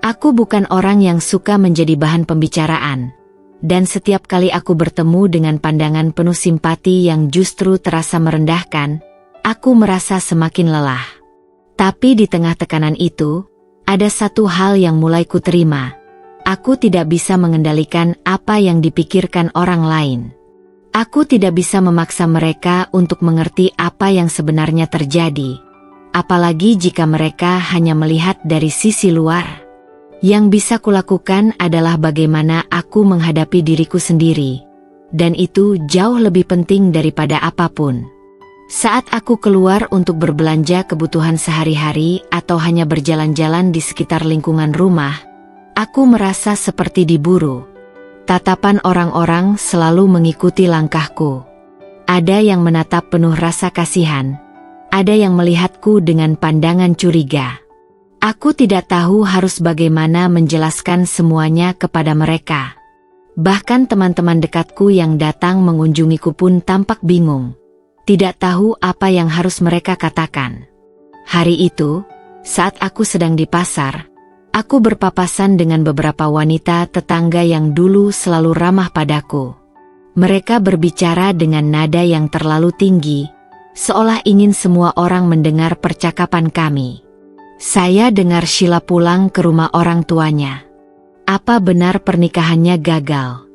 [SPEAKER 1] Aku bukan orang yang suka menjadi bahan pembicaraan, dan setiap kali aku bertemu dengan pandangan penuh simpati yang justru terasa merendahkan, aku merasa semakin lelah. Tapi di tengah tekanan itu, ada satu hal yang mulai kuterima. Aku tidak bisa mengendalikan apa yang dipikirkan orang lain. Aku tidak bisa memaksa mereka untuk mengerti apa yang sebenarnya terjadi, apalagi jika mereka hanya melihat dari sisi luar. Yang bisa kulakukan adalah bagaimana aku menghadapi diriku sendiri. Dan itu jauh lebih penting daripada apapun. Saat aku keluar untuk berbelanja kebutuhan sehari-hari atau hanya berjalan-jalan di sekitar lingkungan rumah, aku merasa seperti diburu. Tatapan orang-orang selalu mengikuti langkahku. Ada yang menatap penuh rasa kasihan, ada yang melihatku dengan pandangan curiga. Aku tidak tahu harus bagaimana menjelaskan semuanya kepada mereka. Bahkan teman-teman dekatku yang datang mengunjungiku pun tampak bingung. Tidak tahu apa yang harus mereka katakan. Hari itu, saat aku sedang di pasar, aku berpapasan dengan beberapa wanita tetangga yang dulu selalu ramah padaku. Mereka berbicara dengan nada yang terlalu tinggi, seolah ingin semua orang mendengar percakapan kami. Saya dengar Sheila pulang ke rumah orang tuanya. Apa benar pernikahannya gagal?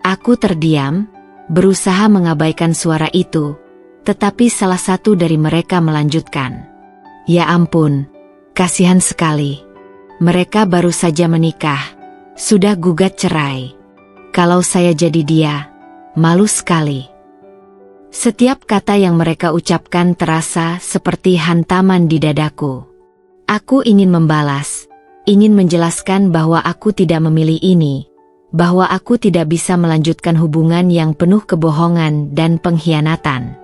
[SPEAKER 1] Aku terdiam, berusaha mengabaikan suara itu, tetapi salah satu dari mereka melanjutkan. Ya ampun, kasihan sekali. Mereka baru saja menikah, sudah gugat cerai. Kalau saya jadi dia, malu sekali. Setiap kata yang mereka ucapkan terasa seperti hantaman di dadaku. Aku ingin membalas, ingin menjelaskan bahwa aku tidak memilih ini, bahwa aku tidak bisa melanjutkan hubungan yang penuh kebohongan dan pengkhianatan.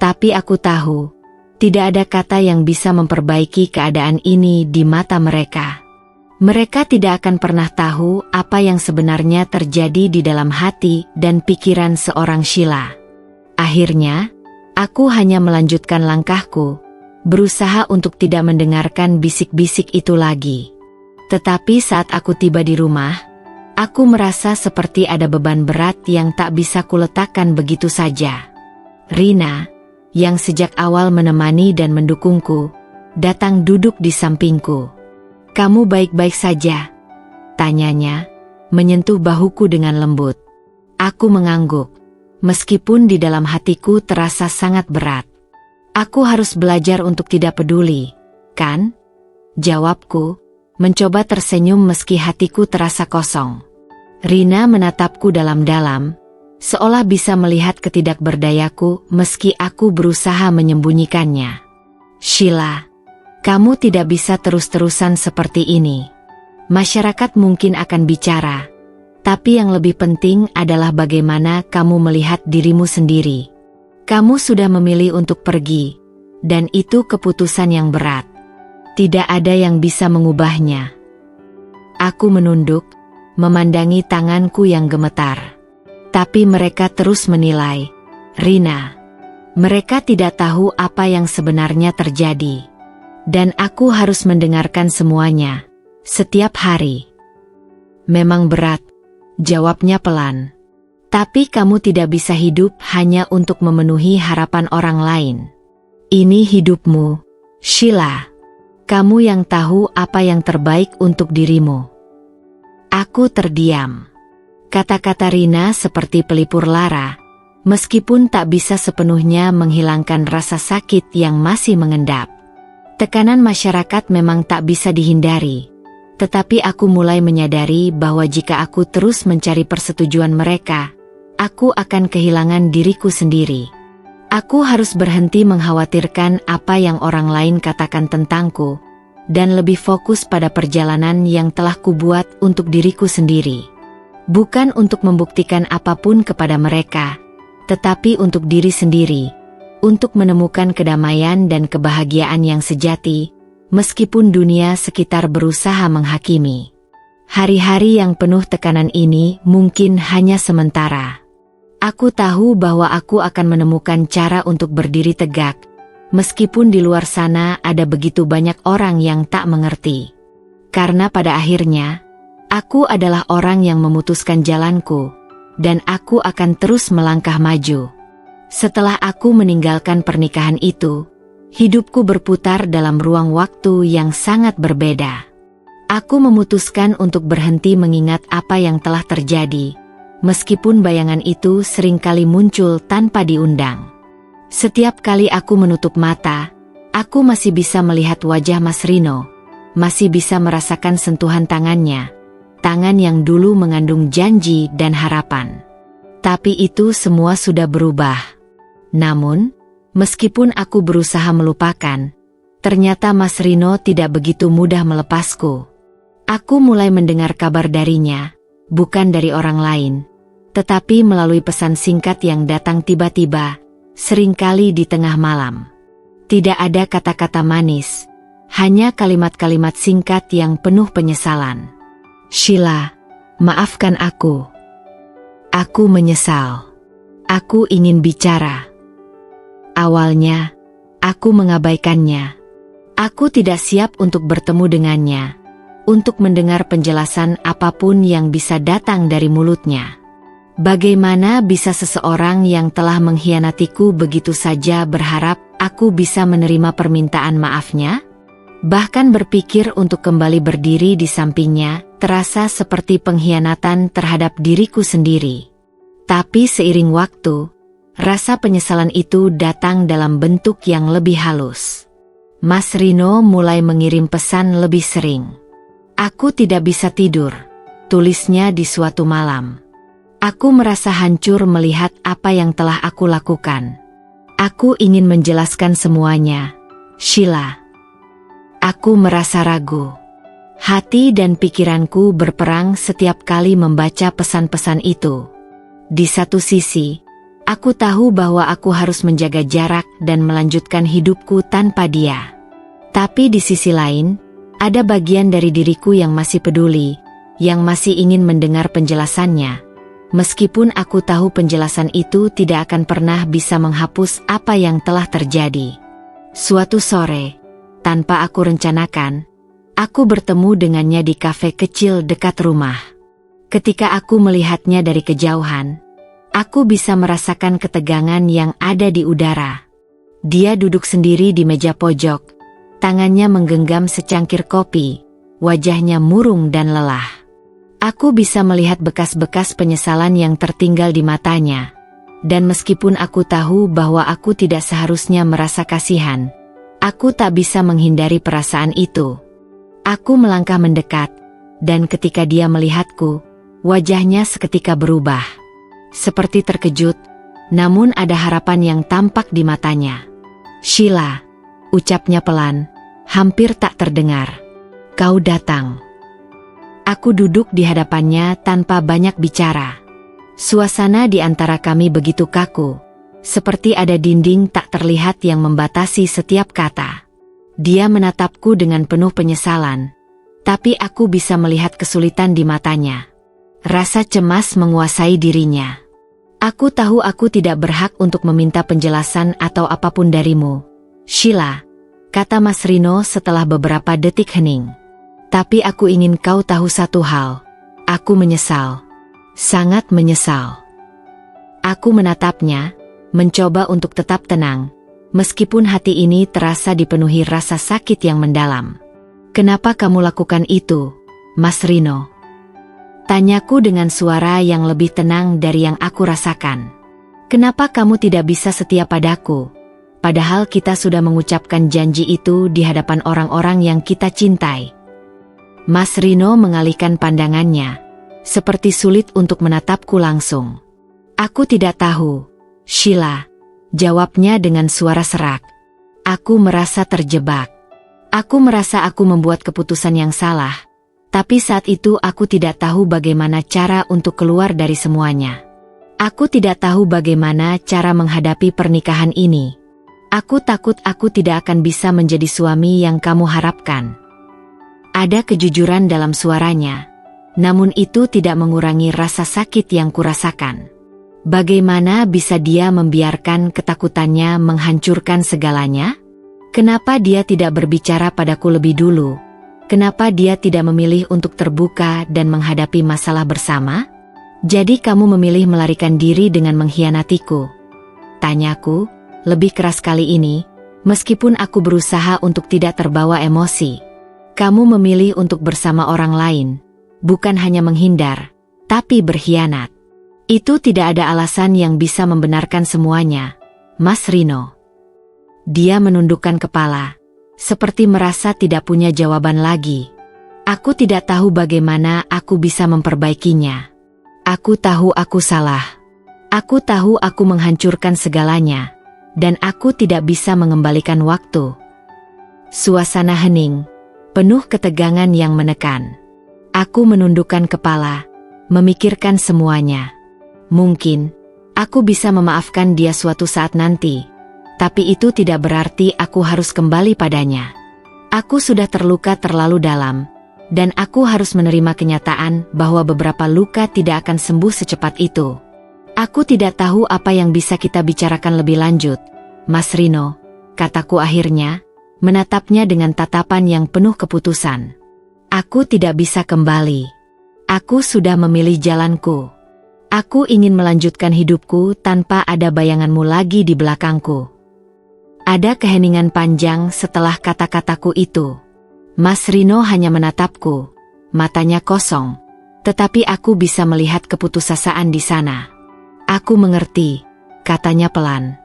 [SPEAKER 1] Tapi aku tahu, tidak ada kata yang bisa memperbaiki keadaan ini di mata mereka. Mereka tidak akan pernah tahu apa yang sebenarnya terjadi di dalam hati dan pikiran seorang Sheila. Akhirnya, aku hanya melanjutkan langkahku, berusaha untuk tidak mendengarkan bisik-bisik itu lagi. Tetapi saat aku tiba di rumah, aku merasa seperti ada beban berat yang tak bisa kuletakkan begitu saja. Rina, yang sejak awal menemani dan mendukungku, datang duduk di sampingku. "Kamu baik-baik saja?" tanyanya, menyentuh bahuku dengan lembut. Aku mengangguk, meskipun di dalam hatiku terasa sangat berat. Aku harus belajar untuk tidak peduli, kan? Jawabku, mencoba tersenyum meski hatiku terasa kosong. Rina menatapku dalam-dalam, seolah bisa melihat ketidakberdayaku meski aku berusaha menyembunyikannya. "Sheila, kamu tidak bisa terus-terusan seperti ini. Masyarakat mungkin akan bicara, tapi yang lebih penting adalah bagaimana kamu melihat dirimu sendiri. Kamu sudah memilih untuk pergi, dan itu keputusan yang berat. Tidak ada yang bisa mengubahnya." Aku menunduk, memandangi tanganku yang gemetar. Tapi mereka terus menilai, "Rina, mereka tidak tahu apa yang sebenarnya terjadi. Dan aku harus mendengarkan semuanya, setiap hari." "Memang berat," jawabnya pelan. "Tapi kamu tidak bisa hidup hanya untuk memenuhi harapan orang lain. Ini hidupmu, Sheila. Kamu yang tahu apa yang terbaik untuk dirimu." Aku terdiam. Kata-kata Rina seperti pelipur lara, meskipun tak bisa sepenuhnya menghilangkan rasa sakit yang masih mengendap. Tekanan masyarakat memang tak bisa dihindari, tetapi aku mulai menyadari bahwa jika aku terus mencari persetujuan mereka, aku akan kehilangan diriku sendiri. Aku harus berhenti mengkhawatirkan apa yang orang lain katakan tentangku, dan lebih fokus pada perjalanan yang telah kubuat untuk diriku sendiri. Bukan untuk membuktikan apapun kepada mereka, tetapi untuk diri sendiri, untuk menemukan kedamaian dan kebahagiaan yang sejati, meskipun dunia sekitar berusaha menghakimi. Hari-hari yang penuh tekanan ini mungkin hanya sementara. Aku tahu bahwa aku akan menemukan cara untuk berdiri tegak, meskipun di luar sana ada begitu banyak orang yang tak mengerti. Karena pada akhirnya, aku adalah orang yang memutuskan jalanku, dan aku akan terus melangkah maju. Setelah aku meninggalkan pernikahan itu, hidupku berputar dalam ruang waktu yang sangat berbeda. Aku memutuskan untuk berhenti mengingat apa yang telah terjadi, meskipun bayangan itu seringkali muncul tanpa diundang. Setiap kali aku menutup mata, aku masih bisa melihat wajah Mas Rino, masih bisa merasakan sentuhan tangannya, tangan yang dulu mengandung janji dan harapan. Tapi itu semua sudah berubah. Namun, meskipun aku berusaha melupakan, ternyata Mas Rino tidak begitu mudah melepasku. Aku mulai mendengar kabar darinya, bukan dari orang lain, tetapi melalui pesan singkat yang datang tiba-tiba, seringkali di tengah malam. Tidak ada kata-kata manis, hanya kalimat-kalimat singkat yang penuh penyesalan. "Sheila, maafkan aku. Aku menyesal. Aku ingin bicara. Awalnya, aku mengabaikannya. Aku tidak siap untuk bertemu dengannya, untuk mendengar penjelasan apapun yang bisa datang dari mulutnya. Bagaimana bisa seseorang yang telah mengkhianatiku begitu saja berharap aku bisa menerima permintaan maafnya? Bahkan berpikir untuk kembali berdiri di sampingnya terasa seperti pengkhianatan terhadap diriku sendiri. Tapi seiring waktu, rasa penyesalan itu datang dalam bentuk yang lebih halus. Mas Rino mulai mengirim pesan lebih sering. "Aku tidak bisa tidur," tulisnya di suatu malam. "Aku merasa hancur melihat apa yang telah aku lakukan. Aku ingin menjelaskan semuanya, Sheila. Aku merasa ragu." Hati dan pikiranku berperang setiap kali membaca pesan-pesan itu. Di satu sisi, aku tahu bahwa aku harus menjaga jarak dan melanjutkan hidupku tanpa dia. Tapi di sisi lain, ada bagian dari diriku yang masih peduli, yang masih ingin mendengar penjelasannya. Meskipun aku tahu penjelasan itu tidak akan pernah bisa menghapus apa yang telah terjadi. Suatu sore, tanpa aku rencanakan, aku bertemu dengannya di kafe kecil dekat rumah. Ketika aku melihatnya dari kejauhan, aku bisa merasakan ketegangan yang ada di udara. Dia duduk sendiri di meja pojok, tangannya menggenggam secangkir kopi, wajahnya murung dan lelah. Aku bisa melihat bekas-bekas penyesalan yang tertinggal di matanya. Dan meskipun aku tahu bahwa aku tidak seharusnya merasa kasihan, aku tak bisa menghindari perasaan itu. Aku melangkah mendekat, dan ketika dia melihatku, wajahnya seketika berubah. Seperti terkejut, namun ada harapan yang tampak di matanya. "Sheila," ucapnya pelan, hampir tak terdengar. "Kau datang." Aku duduk di hadapannya tanpa banyak bicara. Suasana di antara kami begitu kaku, seperti ada dinding tak terlihat yang membatasi setiap kata. Dia menatapku dengan penuh penyesalan, tapi aku bisa melihat kesulitan di matanya. Rasa cemas menguasai dirinya. "Aku tahu aku tidak berhak untuk meminta penjelasan atau apapun darimu, Sheila," kata Mas Rino setelah beberapa detik hening. "Tapi aku ingin kau tahu satu hal. Aku menyesal. Sangat menyesal." Aku menatapnya, mencoba untuk tetap tenang, meskipun hati ini terasa dipenuhi rasa sakit yang mendalam. "Kenapa kamu lakukan itu, Mas Rino?" Tanyaku dengan suara yang lebih tenang dari yang aku rasakan. "Kenapa kamu tidak bisa setia padaku? Padahal kita sudah mengucapkan janji itu di hadapan orang-orang yang kita cintai." Mas Rino mengalihkan pandangannya, seperti sulit untuk menatapku langsung. "Aku tidak tahu, Sheila," jawabnya dengan suara serak. "Aku merasa terjebak. Aku merasa aku membuat keputusan yang salah, tapi saat itu aku tidak tahu bagaimana cara untuk keluar dari semuanya. Aku tidak tahu bagaimana cara menghadapi pernikahan ini. Aku takut aku tidak akan bisa menjadi suami yang kamu harapkan." Ada kejujuran dalam suaranya, namun itu tidak mengurangi rasa sakit yang kurasakan. Bagaimana bisa dia membiarkan ketakutannya menghancurkan segalanya? Kenapa dia tidak berbicara padaku lebih dulu? Kenapa dia tidak memilih untuk terbuka dan menghadapi masalah bersama? "Jadi kamu memilih melarikan diri dengan mengkhianatiku?" tanyaku, lebih keras kali ini, meskipun aku berusaha untuk tidak terbawa emosi. "Kamu memilih untuk bersama orang lain, bukan hanya menghindar, tapi berkhianat. Itu tidak ada alasan yang bisa membenarkan semuanya, Mas Rino." Dia menundukkan kepala, seperti merasa tidak punya jawaban lagi. Aku tidak tahu bagaimana aku bisa memperbaikinya. Aku tahu aku salah. Aku tahu aku menghancurkan segalanya, dan aku tidak bisa mengembalikan waktu. Suasana hening, penuh ketegangan yang menekan. Aku menundukkan kepala, memikirkan semuanya. Mungkin aku bisa memaafkan dia suatu saat nanti, tapi itu tidak berarti aku harus kembali padanya. Aku sudah terluka terlalu dalam, dan aku harus menerima kenyataan bahwa beberapa luka tidak akan sembuh secepat itu. Aku tidak tahu apa yang bisa kita bicarakan lebih lanjut, Mas Rino, kataku akhirnya, menatapnya dengan tatapan yang penuh keputusan. Aku tidak bisa kembali. Aku sudah memilih jalanku. Aku ingin melanjutkan hidupku tanpa ada bayanganmu lagi di belakangku. Ada keheningan panjang setelah kata-kataku itu. Mas Rino hanya menatapku, matanya kosong, tetapi aku bisa melihat keputusasaan di sana. Aku mengerti, katanya pelan.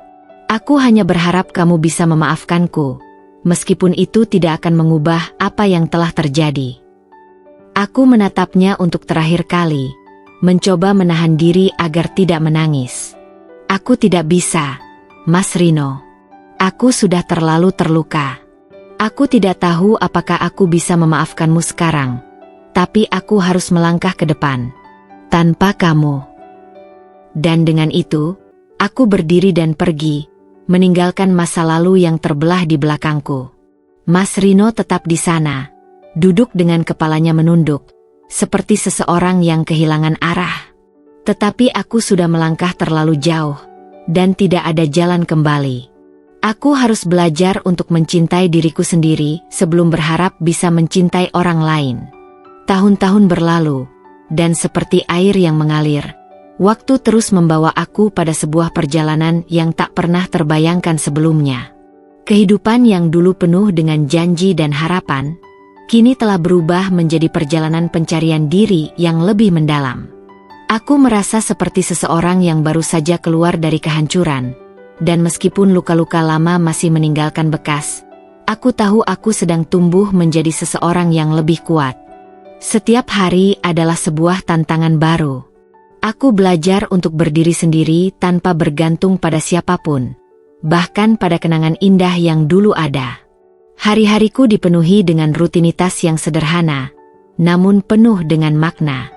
[SPEAKER 1] Aku hanya berharap kamu bisa memaafkanku, meskipun itu tidak akan mengubah apa yang telah terjadi. Aku menatapnya untuk terakhir kali, mencoba menahan diri agar tidak menangis. Aku tidak bisa, Mas Rino. Aku sudah terlalu terluka. Aku tidak tahu apakah aku bisa memaafkanmu sekarang, tapi aku harus melangkah ke depan. Tanpa kamu. Dan dengan itu, aku berdiri dan pergi, meninggalkan masa lalu yang terbelah di belakangku. Mas Rino tetap di sana, duduk dengan kepalanya menunduk, seperti seseorang yang kehilangan arah. Tetapi aku sudah melangkah terlalu jauh, dan tidak ada jalan kembali. Aku harus belajar untuk mencintai diriku sendiri sebelum berharap bisa mencintai orang lain. Tahun-tahun berlalu, dan seperti air yang mengalir, waktu terus membawa aku pada sebuah perjalanan yang tak pernah terbayangkan sebelumnya. Kehidupan yang dulu penuh dengan janji dan harapan, kini telah berubah menjadi perjalanan pencarian diri yang lebih mendalam. Aku merasa seperti seseorang yang baru saja keluar dari kehancuran, dan meskipun luka-luka lama masih meninggalkan bekas, aku tahu aku sedang tumbuh menjadi seseorang yang lebih kuat. Setiap hari adalah sebuah tantangan baru. Aku belajar untuk berdiri sendiri tanpa bergantung pada siapapun, bahkan pada kenangan indah yang dulu ada. Hari-hariku dipenuhi dengan rutinitas yang sederhana, namun penuh dengan makna.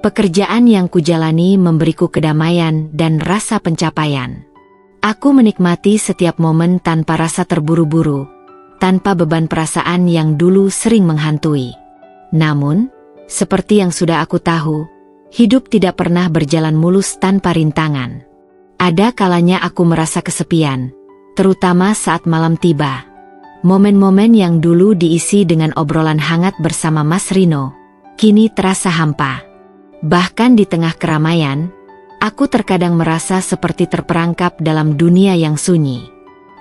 [SPEAKER 1] Pekerjaan yang kujalani memberiku kedamaian dan rasa pencapaian. Aku menikmati setiap momen tanpa rasa terburu-buru, tanpa beban perasaan yang dulu sering menghantui. Namun, seperti yang sudah aku tahu, hidup tidak pernah berjalan mulus tanpa rintangan. Ada kalanya aku merasa kesepian, terutama saat malam tiba. Momen-momen yang dulu diisi dengan obrolan hangat bersama Mas Rino, kini terasa hampa. Bahkan di tengah keramaian, aku terkadang merasa seperti terperangkap dalam dunia yang sunyi.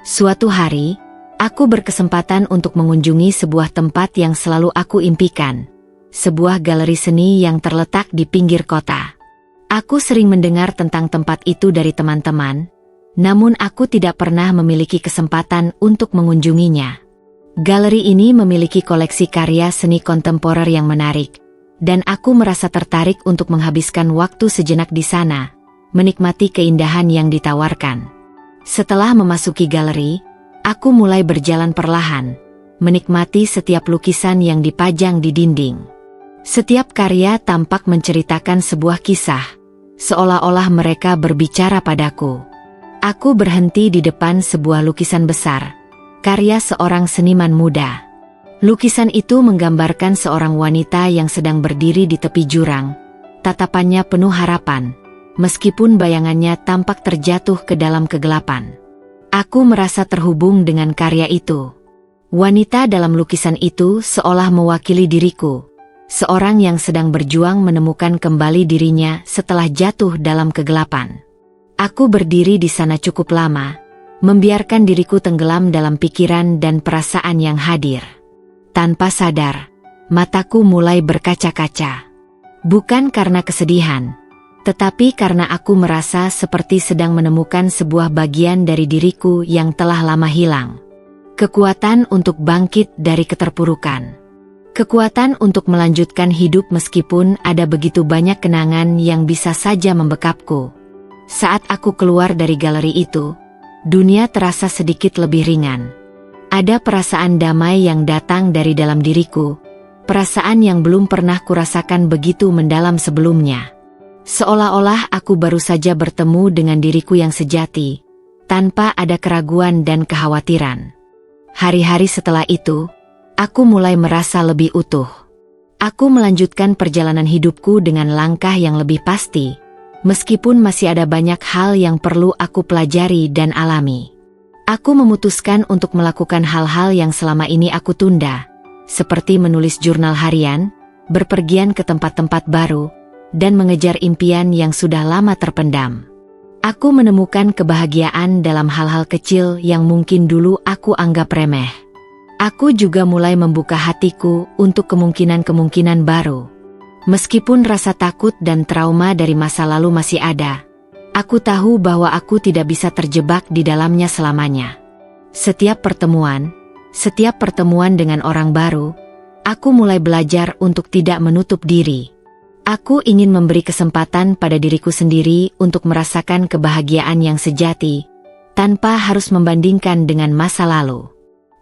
[SPEAKER 1] Suatu hari, aku berkesempatan untuk mengunjungi sebuah tempat yang selalu aku impikan. Sebuah galeri seni yang terletak di pinggir kota. Aku sering mendengar tentang tempat itu dari teman-teman, namun aku tidak pernah memiliki kesempatan untuk mengunjunginya. Galeri ini memiliki koleksi karya seni kontemporer yang menarik, dan aku merasa tertarik untuk menghabiskan waktu sejenak di sana, menikmati keindahan yang ditawarkan. Setelah memasuki galeri, aku mulai berjalan perlahan, menikmati setiap lukisan yang dipajang di dinding. Setiap karya tampak menceritakan sebuah kisah, seolah-olah mereka berbicara padaku. Aku berhenti di depan sebuah lukisan besar, karya seorang seniman muda. Lukisan itu menggambarkan seorang wanita yang sedang berdiri di tepi jurang, tatapannya penuh harapan, meskipun bayangannya tampak terjatuh ke dalam kegelapan. Aku merasa terhubung dengan karya itu. Wanita dalam lukisan itu seolah mewakili diriku. Seorang yang sedang berjuang menemukan kembali dirinya setelah jatuh dalam kegelapan. Aku berdiri di sana cukup lama, membiarkan diriku tenggelam dalam pikiran dan perasaan yang hadir. Tanpa sadar, mataku mulai berkaca-kaca. Bukan karena kesedihan, tetapi karena aku merasa seperti sedang menemukan sebuah bagian dari diriku yang telah lama hilang. Kekuatan untuk bangkit dari keterpurukan. Kekuatan untuk melanjutkan hidup meskipun ada begitu banyak kenangan yang bisa saja membekapku. Saat aku keluar dari galeri itu, dunia terasa sedikit lebih ringan. Ada perasaan damai yang datang dari dalam diriku, perasaan yang belum pernah kurasakan begitu mendalam sebelumnya. Seolah-olah aku baru saja bertemu dengan diriku yang sejati, tanpa ada keraguan dan kekhawatiran. Hari-hari setelah itu, aku mulai merasa lebih utuh. Aku melanjutkan perjalanan hidupku dengan langkah yang lebih pasti, meskipun masih ada banyak hal yang perlu aku pelajari dan alami. Aku memutuskan untuk melakukan hal-hal yang selama ini aku tunda, seperti menulis jurnal harian, berpergian ke tempat-tempat baru, dan mengejar impian yang sudah lama terpendam. Aku menemukan kebahagiaan dalam hal-hal kecil yang mungkin dulu aku anggap remeh. Aku juga mulai membuka hatiku untuk kemungkinan-kemungkinan baru. Meskipun rasa takut dan trauma dari masa lalu masih ada, aku tahu bahwa aku tidak bisa terjebak di dalamnya selamanya. Setiap pertemuan dengan orang baru, aku mulai belajar untuk tidak menutup diri. Aku ingin memberi kesempatan pada diriku sendiri untuk merasakan kebahagiaan yang sejati, tanpa harus membandingkan dengan masa lalu.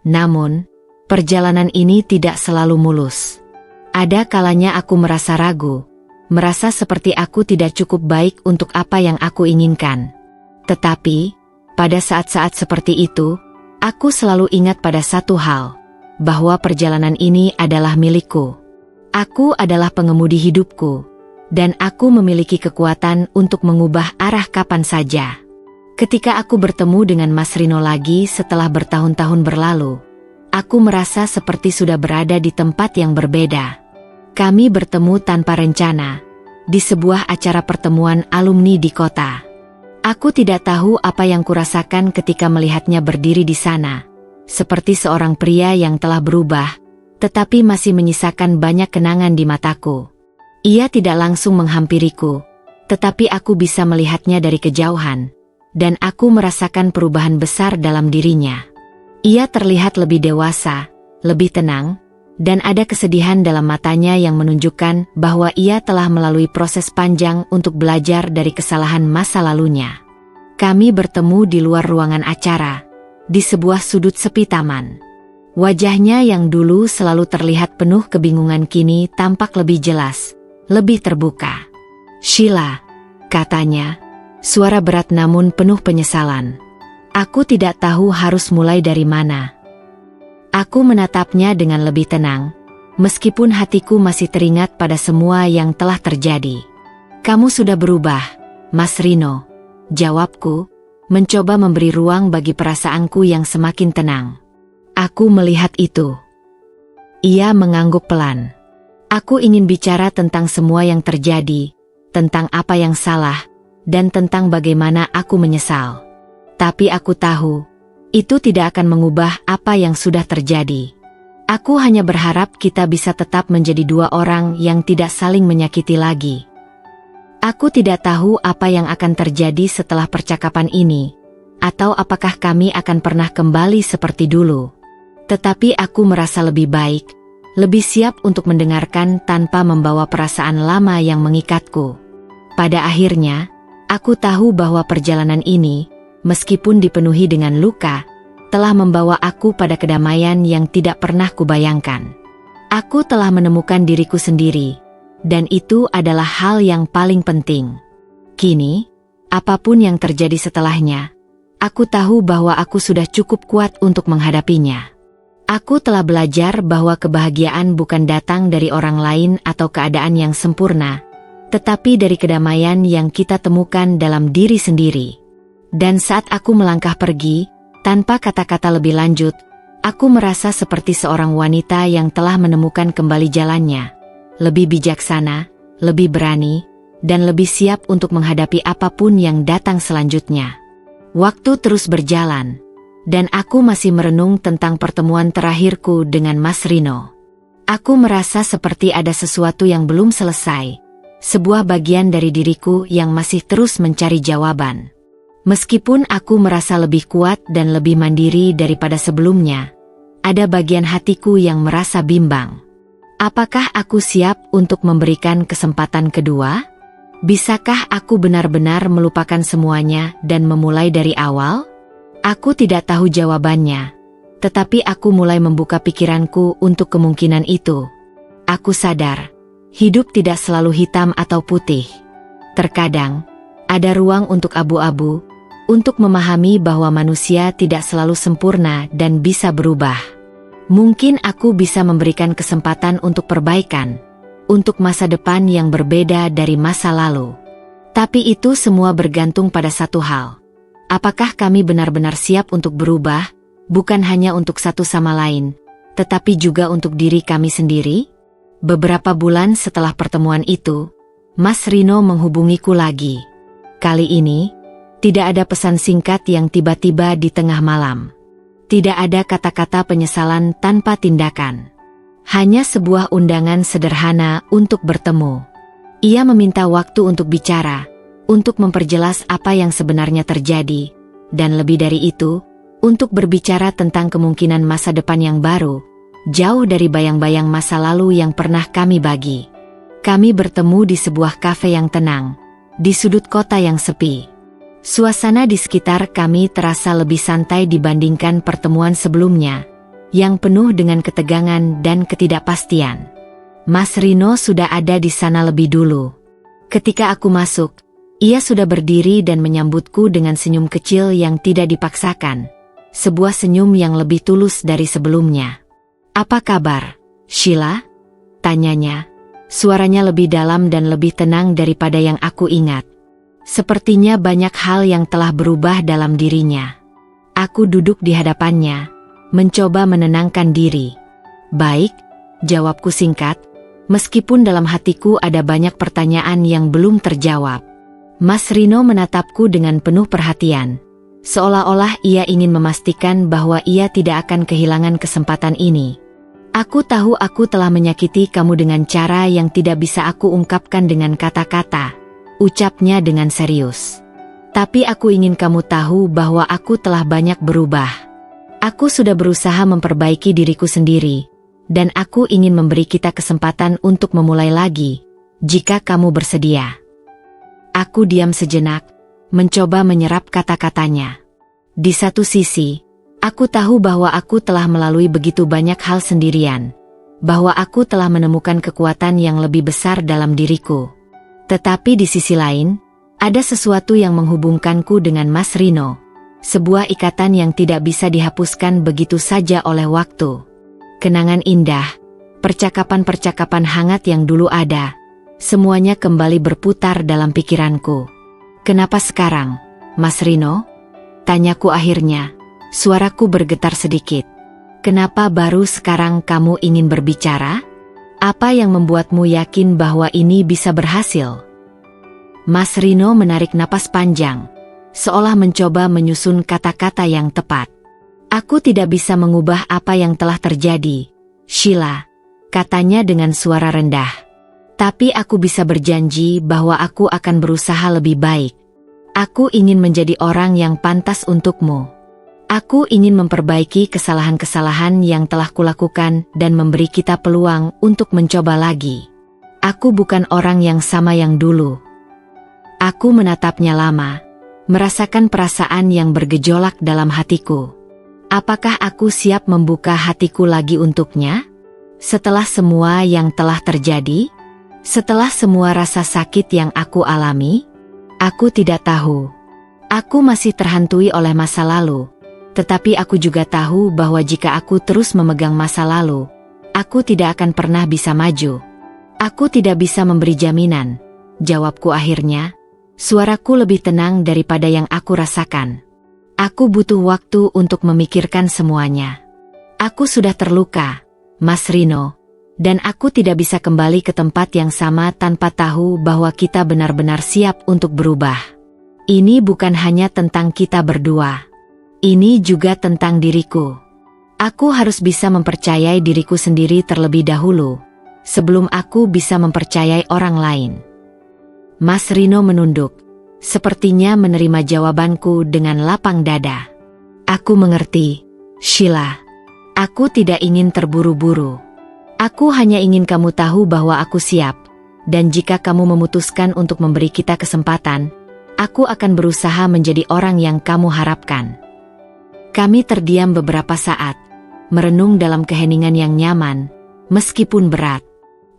[SPEAKER 1] Namun, perjalanan ini tidak selalu mulus. Ada kalanya aku merasa ragu, merasa seperti aku tidak cukup baik untuk apa yang aku inginkan. Tetapi, pada saat-saat seperti itu, aku selalu ingat pada satu hal, bahwa perjalanan ini adalah milikku. Aku adalah pengemudi hidupku, dan aku memiliki kekuatan untuk mengubah arah kapan saja. Ketika aku bertemu dengan Mas Rino lagi setelah bertahun-tahun berlalu, aku merasa seperti sudah berada di tempat yang berbeda. Kami bertemu tanpa rencana, di sebuah acara pertemuan alumni di kota. Aku tidak tahu apa yang kurasakan ketika melihatnya berdiri di sana, seperti seorang pria yang telah berubah, tetapi masih menyisakan banyak kenangan di mataku. Ia tidak langsung menghampiriku, tetapi aku bisa melihatnya dari kejauhan, dan aku merasakan perubahan besar dalam dirinya. Ia terlihat lebih dewasa, lebih tenang, dan ada kesedihan dalam matanya yang menunjukkan bahwa ia telah melalui proses panjang untuk belajar dari kesalahan masa lalunya. Kami bertemu di luar ruangan acara, di sebuah sudut sepi taman. Wajahnya yang dulu selalu terlihat penuh kebingungan kini tampak lebih jelas, lebih terbuka. "Sheila," katanya, suara berat namun penuh penyesalan. Aku tidak tahu harus mulai dari mana. Aku menatapnya dengan lebih tenang, meskipun hatiku masih teringat pada semua yang telah terjadi. "Kamu sudah berubah, Mas Rino," jawabku, mencoba memberi ruang bagi perasaanku yang semakin tenang. Aku melihat itu. Ia mengangguk pelan. Aku ingin bicara tentang semua yang terjadi, tentang apa yang salah, dan tentang bagaimana aku menyesal. Tapi aku tahu, itu tidak akan mengubah apa yang sudah terjadi. Aku hanya berharap kita bisa tetap menjadi dua orang yang tidak saling menyakiti lagi. Aku tidak tahu apa yang akan terjadi setelah percakapan ini, atau apakah kami akan pernah kembali seperti dulu. Tetapi aku merasa lebih baik, lebih siap untuk mendengarkan tanpa membawa perasaan lama yang mengikatku. Pada akhirnya, aku tahu bahwa perjalanan ini, meskipun dipenuhi dengan luka, telah membawa aku pada kedamaian yang tidak pernah kubayangkan. Aku telah menemukan diriku sendiri, dan itu adalah hal yang paling penting. Kini, apapun yang terjadi setelahnya, aku tahu bahwa aku sudah cukup kuat untuk menghadapinya. Aku telah belajar bahwa kebahagiaan bukan datang dari orang lain atau keadaan yang sempurna, tetapi dari kedamaian yang kita temukan dalam diri sendiri. Dan saat aku melangkah pergi, tanpa kata-kata lebih lanjut, aku merasa seperti seorang wanita yang telah menemukan kembali jalannya, lebih bijaksana, lebih berani, dan lebih siap untuk menghadapi apapun yang datang selanjutnya. Waktu terus berjalan, dan aku masih merenung tentang pertemuan terakhirku dengan Mas Rino. Aku merasa seperti ada sesuatu yang belum selesai, sebuah bagian dari diriku yang masih terus mencari jawaban. Meskipun aku merasa lebih kuat dan lebih mandiri daripada sebelumnya, ada bagian hatiku yang merasa bimbang. Apakah aku siap untuk memberikan kesempatan kedua? Bisakah aku benar-benar melupakan semuanya dan memulai dari awal? Aku tidak tahu jawabannya, tetapi aku mulai membuka pikiranku untuk kemungkinan itu. Aku sadar, hidup tidak selalu hitam atau putih. Terkadang, ada ruang untuk abu-abu, untuk memahami bahwa manusia tidak selalu sempurna dan bisa berubah. Mungkin aku bisa memberikan kesempatan untuk perbaikan, untuk masa depan yang berbeda dari masa lalu. Tapi itu semua bergantung pada satu hal. Apakah kami benar-benar siap untuk berubah, bukan hanya untuk satu sama lain, tetapi juga untuk diri kami sendiri? Beberapa bulan setelah pertemuan itu, Mas Rino menghubungiku lagi. Kali ini, tidak ada pesan singkat yang tiba-tiba di tengah malam. Tidak ada kata-kata penyesalan tanpa tindakan. Hanya sebuah undangan sederhana untuk bertemu. Ia meminta waktu untuk bicara, untuk memperjelas apa yang sebenarnya terjadi, dan lebih dari itu, untuk berbicara tentang kemungkinan masa depan yang baru, jauh dari bayang-bayang masa lalu yang pernah kami bagi. Kami bertemu di sebuah kafe yang tenang, di sudut kota yang sepi. Suasana di sekitar kami terasa lebih santai dibandingkan pertemuan sebelumnya, yang penuh dengan ketegangan dan ketidakpastian. Mas Rino sudah ada di sana lebih dulu. Ketika aku masuk, ia sudah berdiri dan menyambutku dengan senyum kecil yang tidak dipaksakan, sebuah senyum yang lebih tulus dari sebelumnya. "Apa kabar, Sheila?" tanyanya. Suaranya lebih dalam dan lebih tenang daripada yang aku ingat. Sepertinya banyak hal yang telah berubah dalam dirinya. Aku duduk di hadapannya, mencoba menenangkan diri. "Baik," jawabku singkat, meskipun dalam hatiku ada banyak pertanyaan yang belum terjawab. Mas Rino menatapku dengan penuh perhatian, seolah-olah ia ingin memastikan bahwa ia tidak akan kehilangan kesempatan ini. "Aku tahu aku telah menyakiti kamu dengan cara yang tidak bisa aku ungkapkan dengan kata-kata," ucapnya dengan serius. "Tapi aku ingin kamu tahu bahwa aku telah banyak berubah. Aku sudah berusaha memperbaiki diriku sendiri, dan aku ingin memberi kita kesempatan untuk memulai lagi, jika kamu bersedia." Aku diam sejenak, mencoba menyerap kata-katanya. Di satu sisi, aku tahu bahwa aku telah melalui begitu banyak hal sendirian, bahwa aku telah menemukan kekuatan yang lebih besar dalam diriku. Tetapi di sisi lain, ada sesuatu yang menghubungkanku dengan Mas Rino, sebuah ikatan yang tidak bisa dihapuskan begitu saja oleh waktu. Kenangan indah, percakapan-percakapan hangat yang dulu ada, semuanya kembali berputar dalam pikiranku. "Kenapa sekarang, Mas Rino?" tanyaku akhirnya, suaraku bergetar sedikit. "Kenapa baru sekarang kamu ingin berbicara? Apa yang membuatmu yakin bahwa ini bisa berhasil?" Mas Rino menarik napas panjang, seolah mencoba menyusun kata-kata yang tepat. "Aku tidak bisa mengubah apa yang telah terjadi, Sheila," katanya dengan suara rendah. "Tapi aku bisa berjanji bahwa aku akan berusaha lebih baik. Aku ingin menjadi orang yang pantas untukmu. Aku ingin memperbaiki kesalahan-kesalahan yang telah kulakukan dan memberi kita peluang untuk mencoba lagi. Aku bukan orang yang sama yang dulu." Aku menatapnya lama, merasakan perasaan yang bergejolak dalam hatiku. Apakah aku siap membuka hatiku lagi untuknya? Setelah semua yang telah terjadi? Setelah semua rasa sakit yang aku alami? Aku tidak tahu. Aku masih terhantui oleh masa lalu. Tetapi aku juga tahu bahwa jika aku terus memegang masa lalu, aku tidak akan pernah bisa maju. "Aku tidak bisa memberi jaminan," jawabku akhirnya. Suaraku lebih tenang daripada yang aku rasakan. "Aku butuh waktu untuk memikirkan semuanya. Aku sudah terluka, Mas Rino, dan aku tidak bisa kembali ke tempat yang sama tanpa tahu bahwa kita benar-benar siap untuk berubah. Ini bukan hanya tentang kita berdua. Ini juga tentang diriku. Aku harus bisa mempercayai diriku sendiri terlebih dahulu, sebelum aku bisa mempercayai orang lain." Mas Rino menunduk, sepertinya menerima jawabanku dengan lapang dada. Aku mengerti, Sheila. Aku tidak ingin terburu-buru. Aku hanya ingin kamu tahu bahwa aku siap, dan jika kamu memutuskan untuk memberi kita kesempatan, aku akan berusaha menjadi orang yang kamu harapkan. Kami terdiam beberapa saat, merenung dalam keheningan yang nyaman, meskipun berat.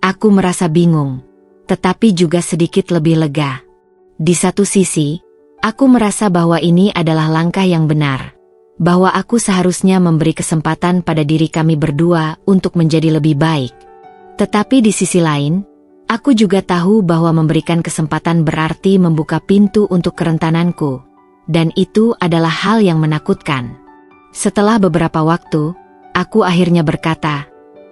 [SPEAKER 1] Aku merasa bingung, tetapi juga sedikit lebih lega. Di satu sisi, aku merasa bahwa ini adalah langkah yang benar, bahwa aku seharusnya memberi kesempatan pada diri kami berdua untuk menjadi lebih baik. Tetapi di sisi lain, aku juga tahu bahwa memberikan kesempatan berarti membuka pintu untuk kerentananku, dan itu adalah hal yang menakutkan. Setelah beberapa waktu, aku akhirnya berkata,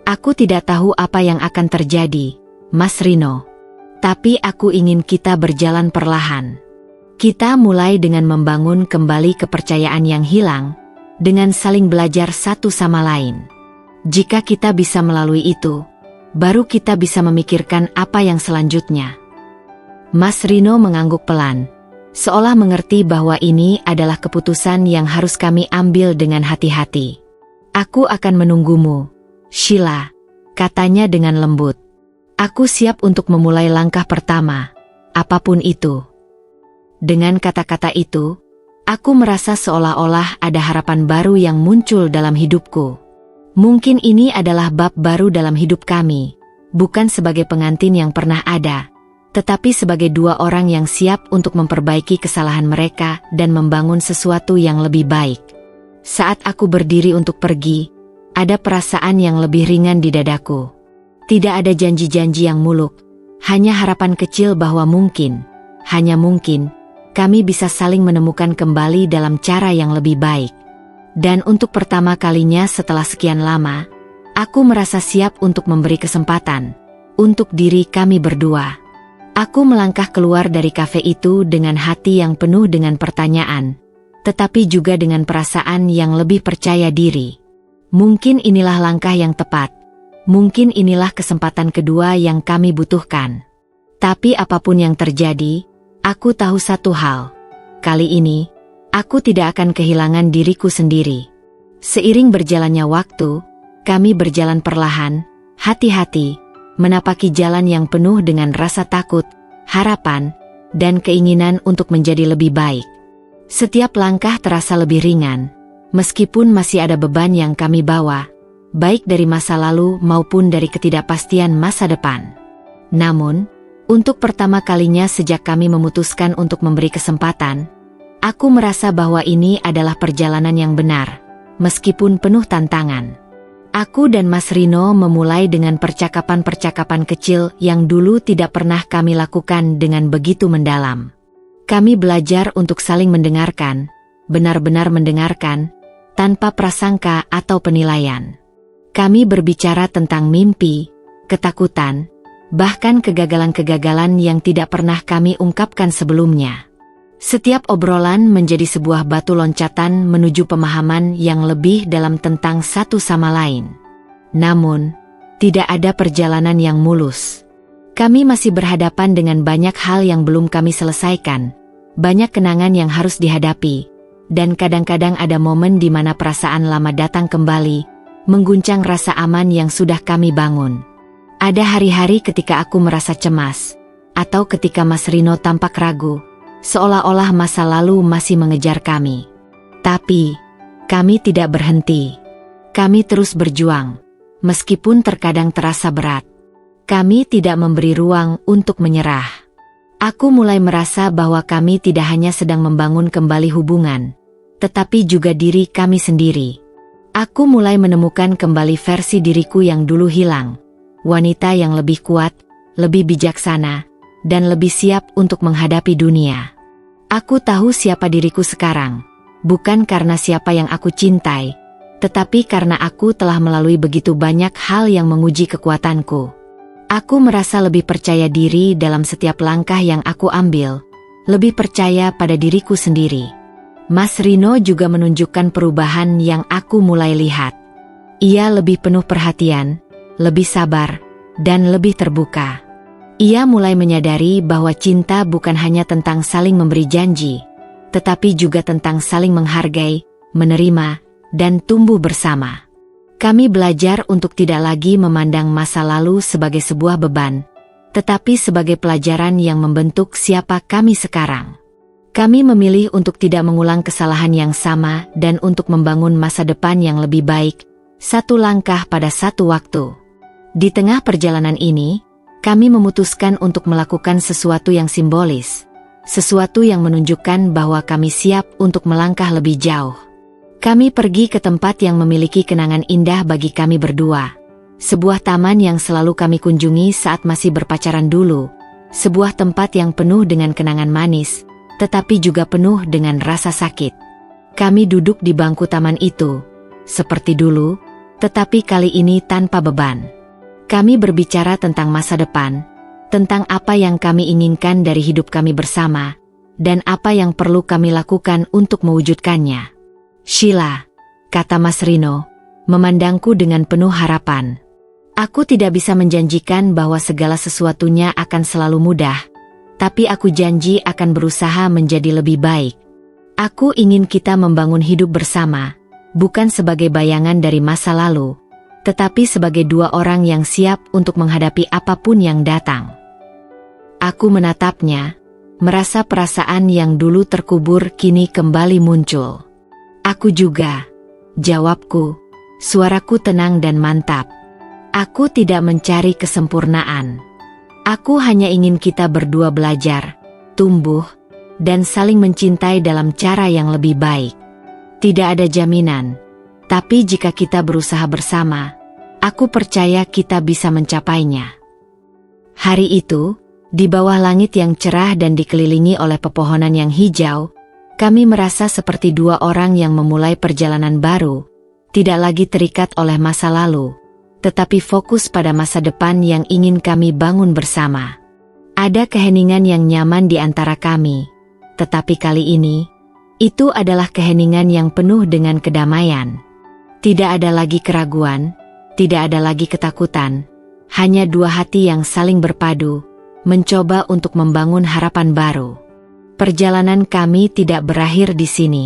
[SPEAKER 1] "Aku tidak tahu apa yang akan terjadi, Mas Rino. Tapi aku ingin kita berjalan perlahan. Kita mulai dengan membangun kembali kepercayaan yang hilang, dengan saling belajar satu sama lain. Jika kita bisa melalui itu, baru kita bisa memikirkan apa yang selanjutnya." Mas Rino mengangguk pelan, seolah mengerti bahwa ini adalah keputusan yang harus kami ambil dengan hati-hati. "Aku akan menunggumu, Sheila," katanya dengan lembut. "Aku siap untuk memulai langkah pertama, apapun itu." Dengan kata-kata itu, aku merasa seolah-olah ada harapan baru yang muncul dalam hidupku. Mungkin ini adalah bab baru dalam hidup kami, bukan sebagai pengantin yang pernah ada, tetapi sebagai dua orang yang siap untuk memperbaiki kesalahan mereka dan membangun sesuatu yang lebih baik. Saat aku berdiri untuk pergi, ada perasaan yang lebih ringan di dadaku. Tidak ada janji-janji yang muluk, hanya harapan kecil bahwa mungkin, hanya mungkin, kami bisa saling menemukan kembali dalam cara yang lebih baik. Dan untuk pertama kalinya setelah sekian lama, aku merasa siap untuk memberi kesempatan untuk diri kami berdua. Aku melangkah keluar dari kafe itu dengan hati yang penuh dengan pertanyaan, tetapi juga dengan perasaan yang lebih percaya diri. Mungkin inilah langkah yang tepat. Mungkin inilah kesempatan kedua yang kami butuhkan. Tapi apapun yang terjadi, aku tahu satu hal. Kali ini, aku tidak akan kehilangan diriku sendiri. Seiring berjalannya waktu, kami berjalan perlahan, hati-hati, menapaki jalan yang penuh dengan rasa takut, harapan, dan keinginan untuk menjadi lebih baik. Setiap langkah terasa lebih ringan, meskipun masih ada beban yang kami bawa, baik dari masa lalu maupun dari ketidakpastian masa depan. Namun, untuk pertama kalinya sejak kami memutuskan untuk memberi kesempatan, aku merasa bahwa ini adalah perjalanan yang benar, meskipun penuh tantangan. Aku dan Mas Rino memulai dengan percakapan-percakapan kecil yang dulu tidak pernah kami lakukan dengan begitu mendalam. Kami belajar untuk saling mendengarkan, benar-benar mendengarkan, tanpa prasangka atau penilaian. Kami berbicara tentang mimpi, ketakutan, bahkan kegagalan-kegagalan yang tidak pernah kami ungkapkan sebelumnya. Setiap obrolan menjadi sebuah batu loncatan menuju pemahaman yang lebih dalam tentang satu sama lain. Namun, tidak ada perjalanan yang mulus. Kami masih berhadapan dengan banyak hal yang belum kami selesaikan, banyak kenangan yang harus dihadapi, dan kadang-kadang ada momen di mana perasaan lama datang kembali, mengguncang rasa aman yang sudah kami bangun. Ada hari-hari ketika aku merasa cemas, atau ketika Mas Rino tampak ragu, seolah-olah masa lalu masih mengejar kami. Tapi, kami tidak berhenti. Kami terus berjuang, meskipun terkadang terasa berat. Kami tidak memberi ruang untuk menyerah. Aku mulai merasa bahwa kami tidak hanya sedang membangun kembali hubungan, tetapi juga diri kami sendiri. Aku mulai menemukan kembali versi diriku yang dulu hilang. Wanita yang lebih kuat, lebih bijaksana, dan lebih siap untuk menghadapi dunia. Aku tahu siapa diriku sekarang, bukan karena siapa yang aku cintai, tetapi karena aku telah melalui begitu banyak hal yang menguji kekuatanku. Aku merasa lebih percaya diri dalam setiap langkah yang aku ambil, lebih percaya pada diriku sendiri. Mas Rino juga menunjukkan perubahan yang aku mulai lihat. Ia lebih penuh perhatian, lebih sabar, dan lebih terbuka. Ia mulai menyadari bahwa cinta bukan hanya tentang saling memberi janji, tetapi juga tentang saling menghargai, menerima, dan tumbuh bersama. Kami belajar untuk tidak lagi memandang masa lalu sebagai sebuah beban, tetapi sebagai pelajaran yang membentuk siapa kami sekarang. Kami memilih untuk tidak mengulang kesalahan yang sama dan untuk membangun masa depan yang lebih baik, satu langkah pada satu waktu. Di tengah perjalanan ini, kami memutuskan untuk melakukan sesuatu yang simbolis, sesuatu yang menunjukkan bahwa kami siap untuk melangkah lebih jauh. Kami pergi ke tempat yang memiliki kenangan indah bagi kami berdua. Sebuah taman yang selalu kami kunjungi saat masih berpacaran dulu. Sebuah tempat yang penuh dengan kenangan manis, tetapi juga penuh dengan rasa sakit. Kami duduk di bangku taman itu, seperti dulu, tetapi kali ini tanpa beban. Kami berbicara tentang masa depan, tentang apa yang kami inginkan dari hidup kami bersama, dan apa yang perlu kami lakukan untuk mewujudkannya. Sheila, kata Mas Rino, memandangku dengan penuh harapan. Aku tidak bisa menjanjikan bahwa segala sesuatunya akan selalu mudah, tapi aku janji akan berusaha menjadi lebih baik. Aku ingin kita membangun hidup bersama, bukan sebagai bayangan dari masa lalu, tetapi sebagai dua orang yang siap untuk menghadapi apapun yang datang. Aku menatapnya, merasa perasaan yang dulu terkubur kini kembali muncul. Aku juga, jawabku, suaraku tenang dan mantap. Aku tidak mencari kesempurnaan. Aku hanya ingin kita berdua belajar, tumbuh, dan saling mencintai dalam cara yang lebih baik. Tidak ada jaminan, tapi jika kita berusaha bersama, aku percaya kita bisa mencapainya. Hari itu, di bawah langit yang cerah dan dikelilingi oleh pepohonan yang hijau, kami merasa seperti dua orang yang memulai perjalanan baru, tidak lagi terikat oleh masa lalu, tetapi fokus pada masa depan yang ingin kami bangun bersama. Ada keheningan yang nyaman di antara kami, tetapi kali ini, itu adalah keheningan yang penuh dengan kedamaian. Tidak ada lagi keraguan, tidak ada lagi ketakutan, hanya dua hati yang saling berpadu, mencoba untuk membangun harapan baru. Perjalanan kami tidak berakhir di sini.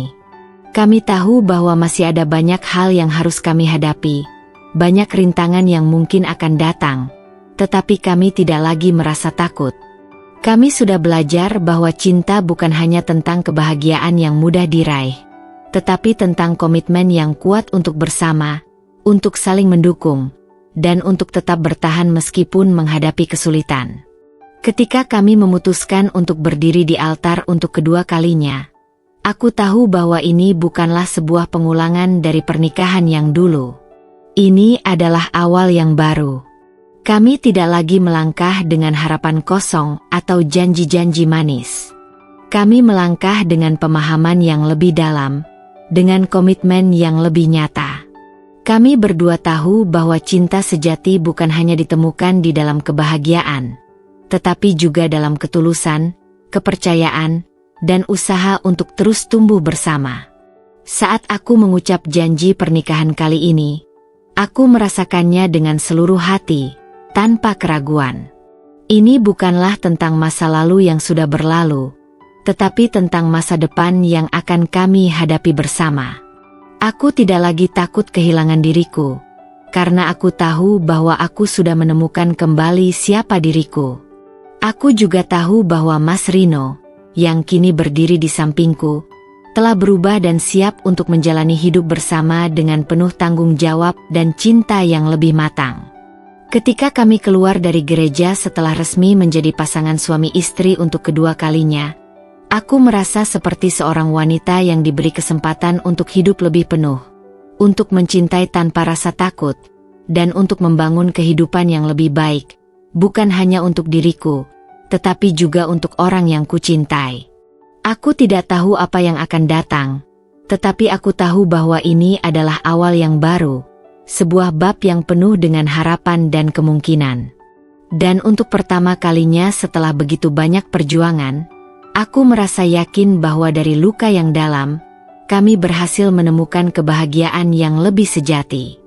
[SPEAKER 1] Kami tahu bahwa masih ada banyak hal yang harus kami hadapi, banyak rintangan yang mungkin akan datang, tetapi kami tidak lagi merasa takut. Kami sudah belajar bahwa cinta bukan hanya tentang kebahagiaan yang mudah diraih, tetapi tentang komitmen yang kuat untuk bersama, untuk saling mendukung, dan untuk tetap bertahan meskipun menghadapi kesulitan. Ketika kami memutuskan untuk berdiri di altar untuk kedua kalinya, aku tahu bahwa ini bukanlah sebuah pengulangan dari pernikahan yang dulu. Ini adalah awal yang baru. Kami tidak lagi melangkah dengan harapan kosong atau janji-janji manis. Kami melangkah dengan pemahaman yang lebih dalam, dengan komitmen yang lebih nyata. Kami berdua tahu bahwa cinta sejati bukan hanya ditemukan di dalam kebahagiaan, tetapi juga dalam ketulusan, kepercayaan, dan usaha untuk terus tumbuh bersama. Saat aku mengucap janji pernikahan kali ini, aku merasakannya dengan seluruh hati, tanpa keraguan. Ini bukanlah tentang masa lalu yang sudah berlalu, tetapi tentang masa depan yang akan kami hadapi bersama. Aku tidak lagi takut kehilangan diriku, karena aku tahu bahwa aku sudah menemukan kembali siapa diriku. Aku juga tahu bahwa Mas Rino, yang kini berdiri di sampingku, telah berubah dan siap untuk menjalani hidup bersama dengan penuh tanggung jawab dan cinta yang lebih matang. Ketika kami keluar dari gereja setelah resmi menjadi pasangan suami istri untuk kedua kalinya, aku merasa seperti seorang wanita yang diberi kesempatan untuk hidup lebih penuh, untuk mencintai tanpa rasa takut, dan untuk membangun kehidupan yang lebih baik. Bukan hanya untuk diriku, tetapi juga untuk orang yang kucintai. Aku tidak tahu apa yang akan datang, tetapi aku tahu bahwa ini adalah awal yang baru, sebuah bab yang penuh dengan harapan dan kemungkinan. Dan untuk pertama kalinya setelah begitu banyak perjuangan, aku merasa yakin bahwa dari luka yang dalam, kami berhasil menemukan kebahagiaan yang lebih sejati.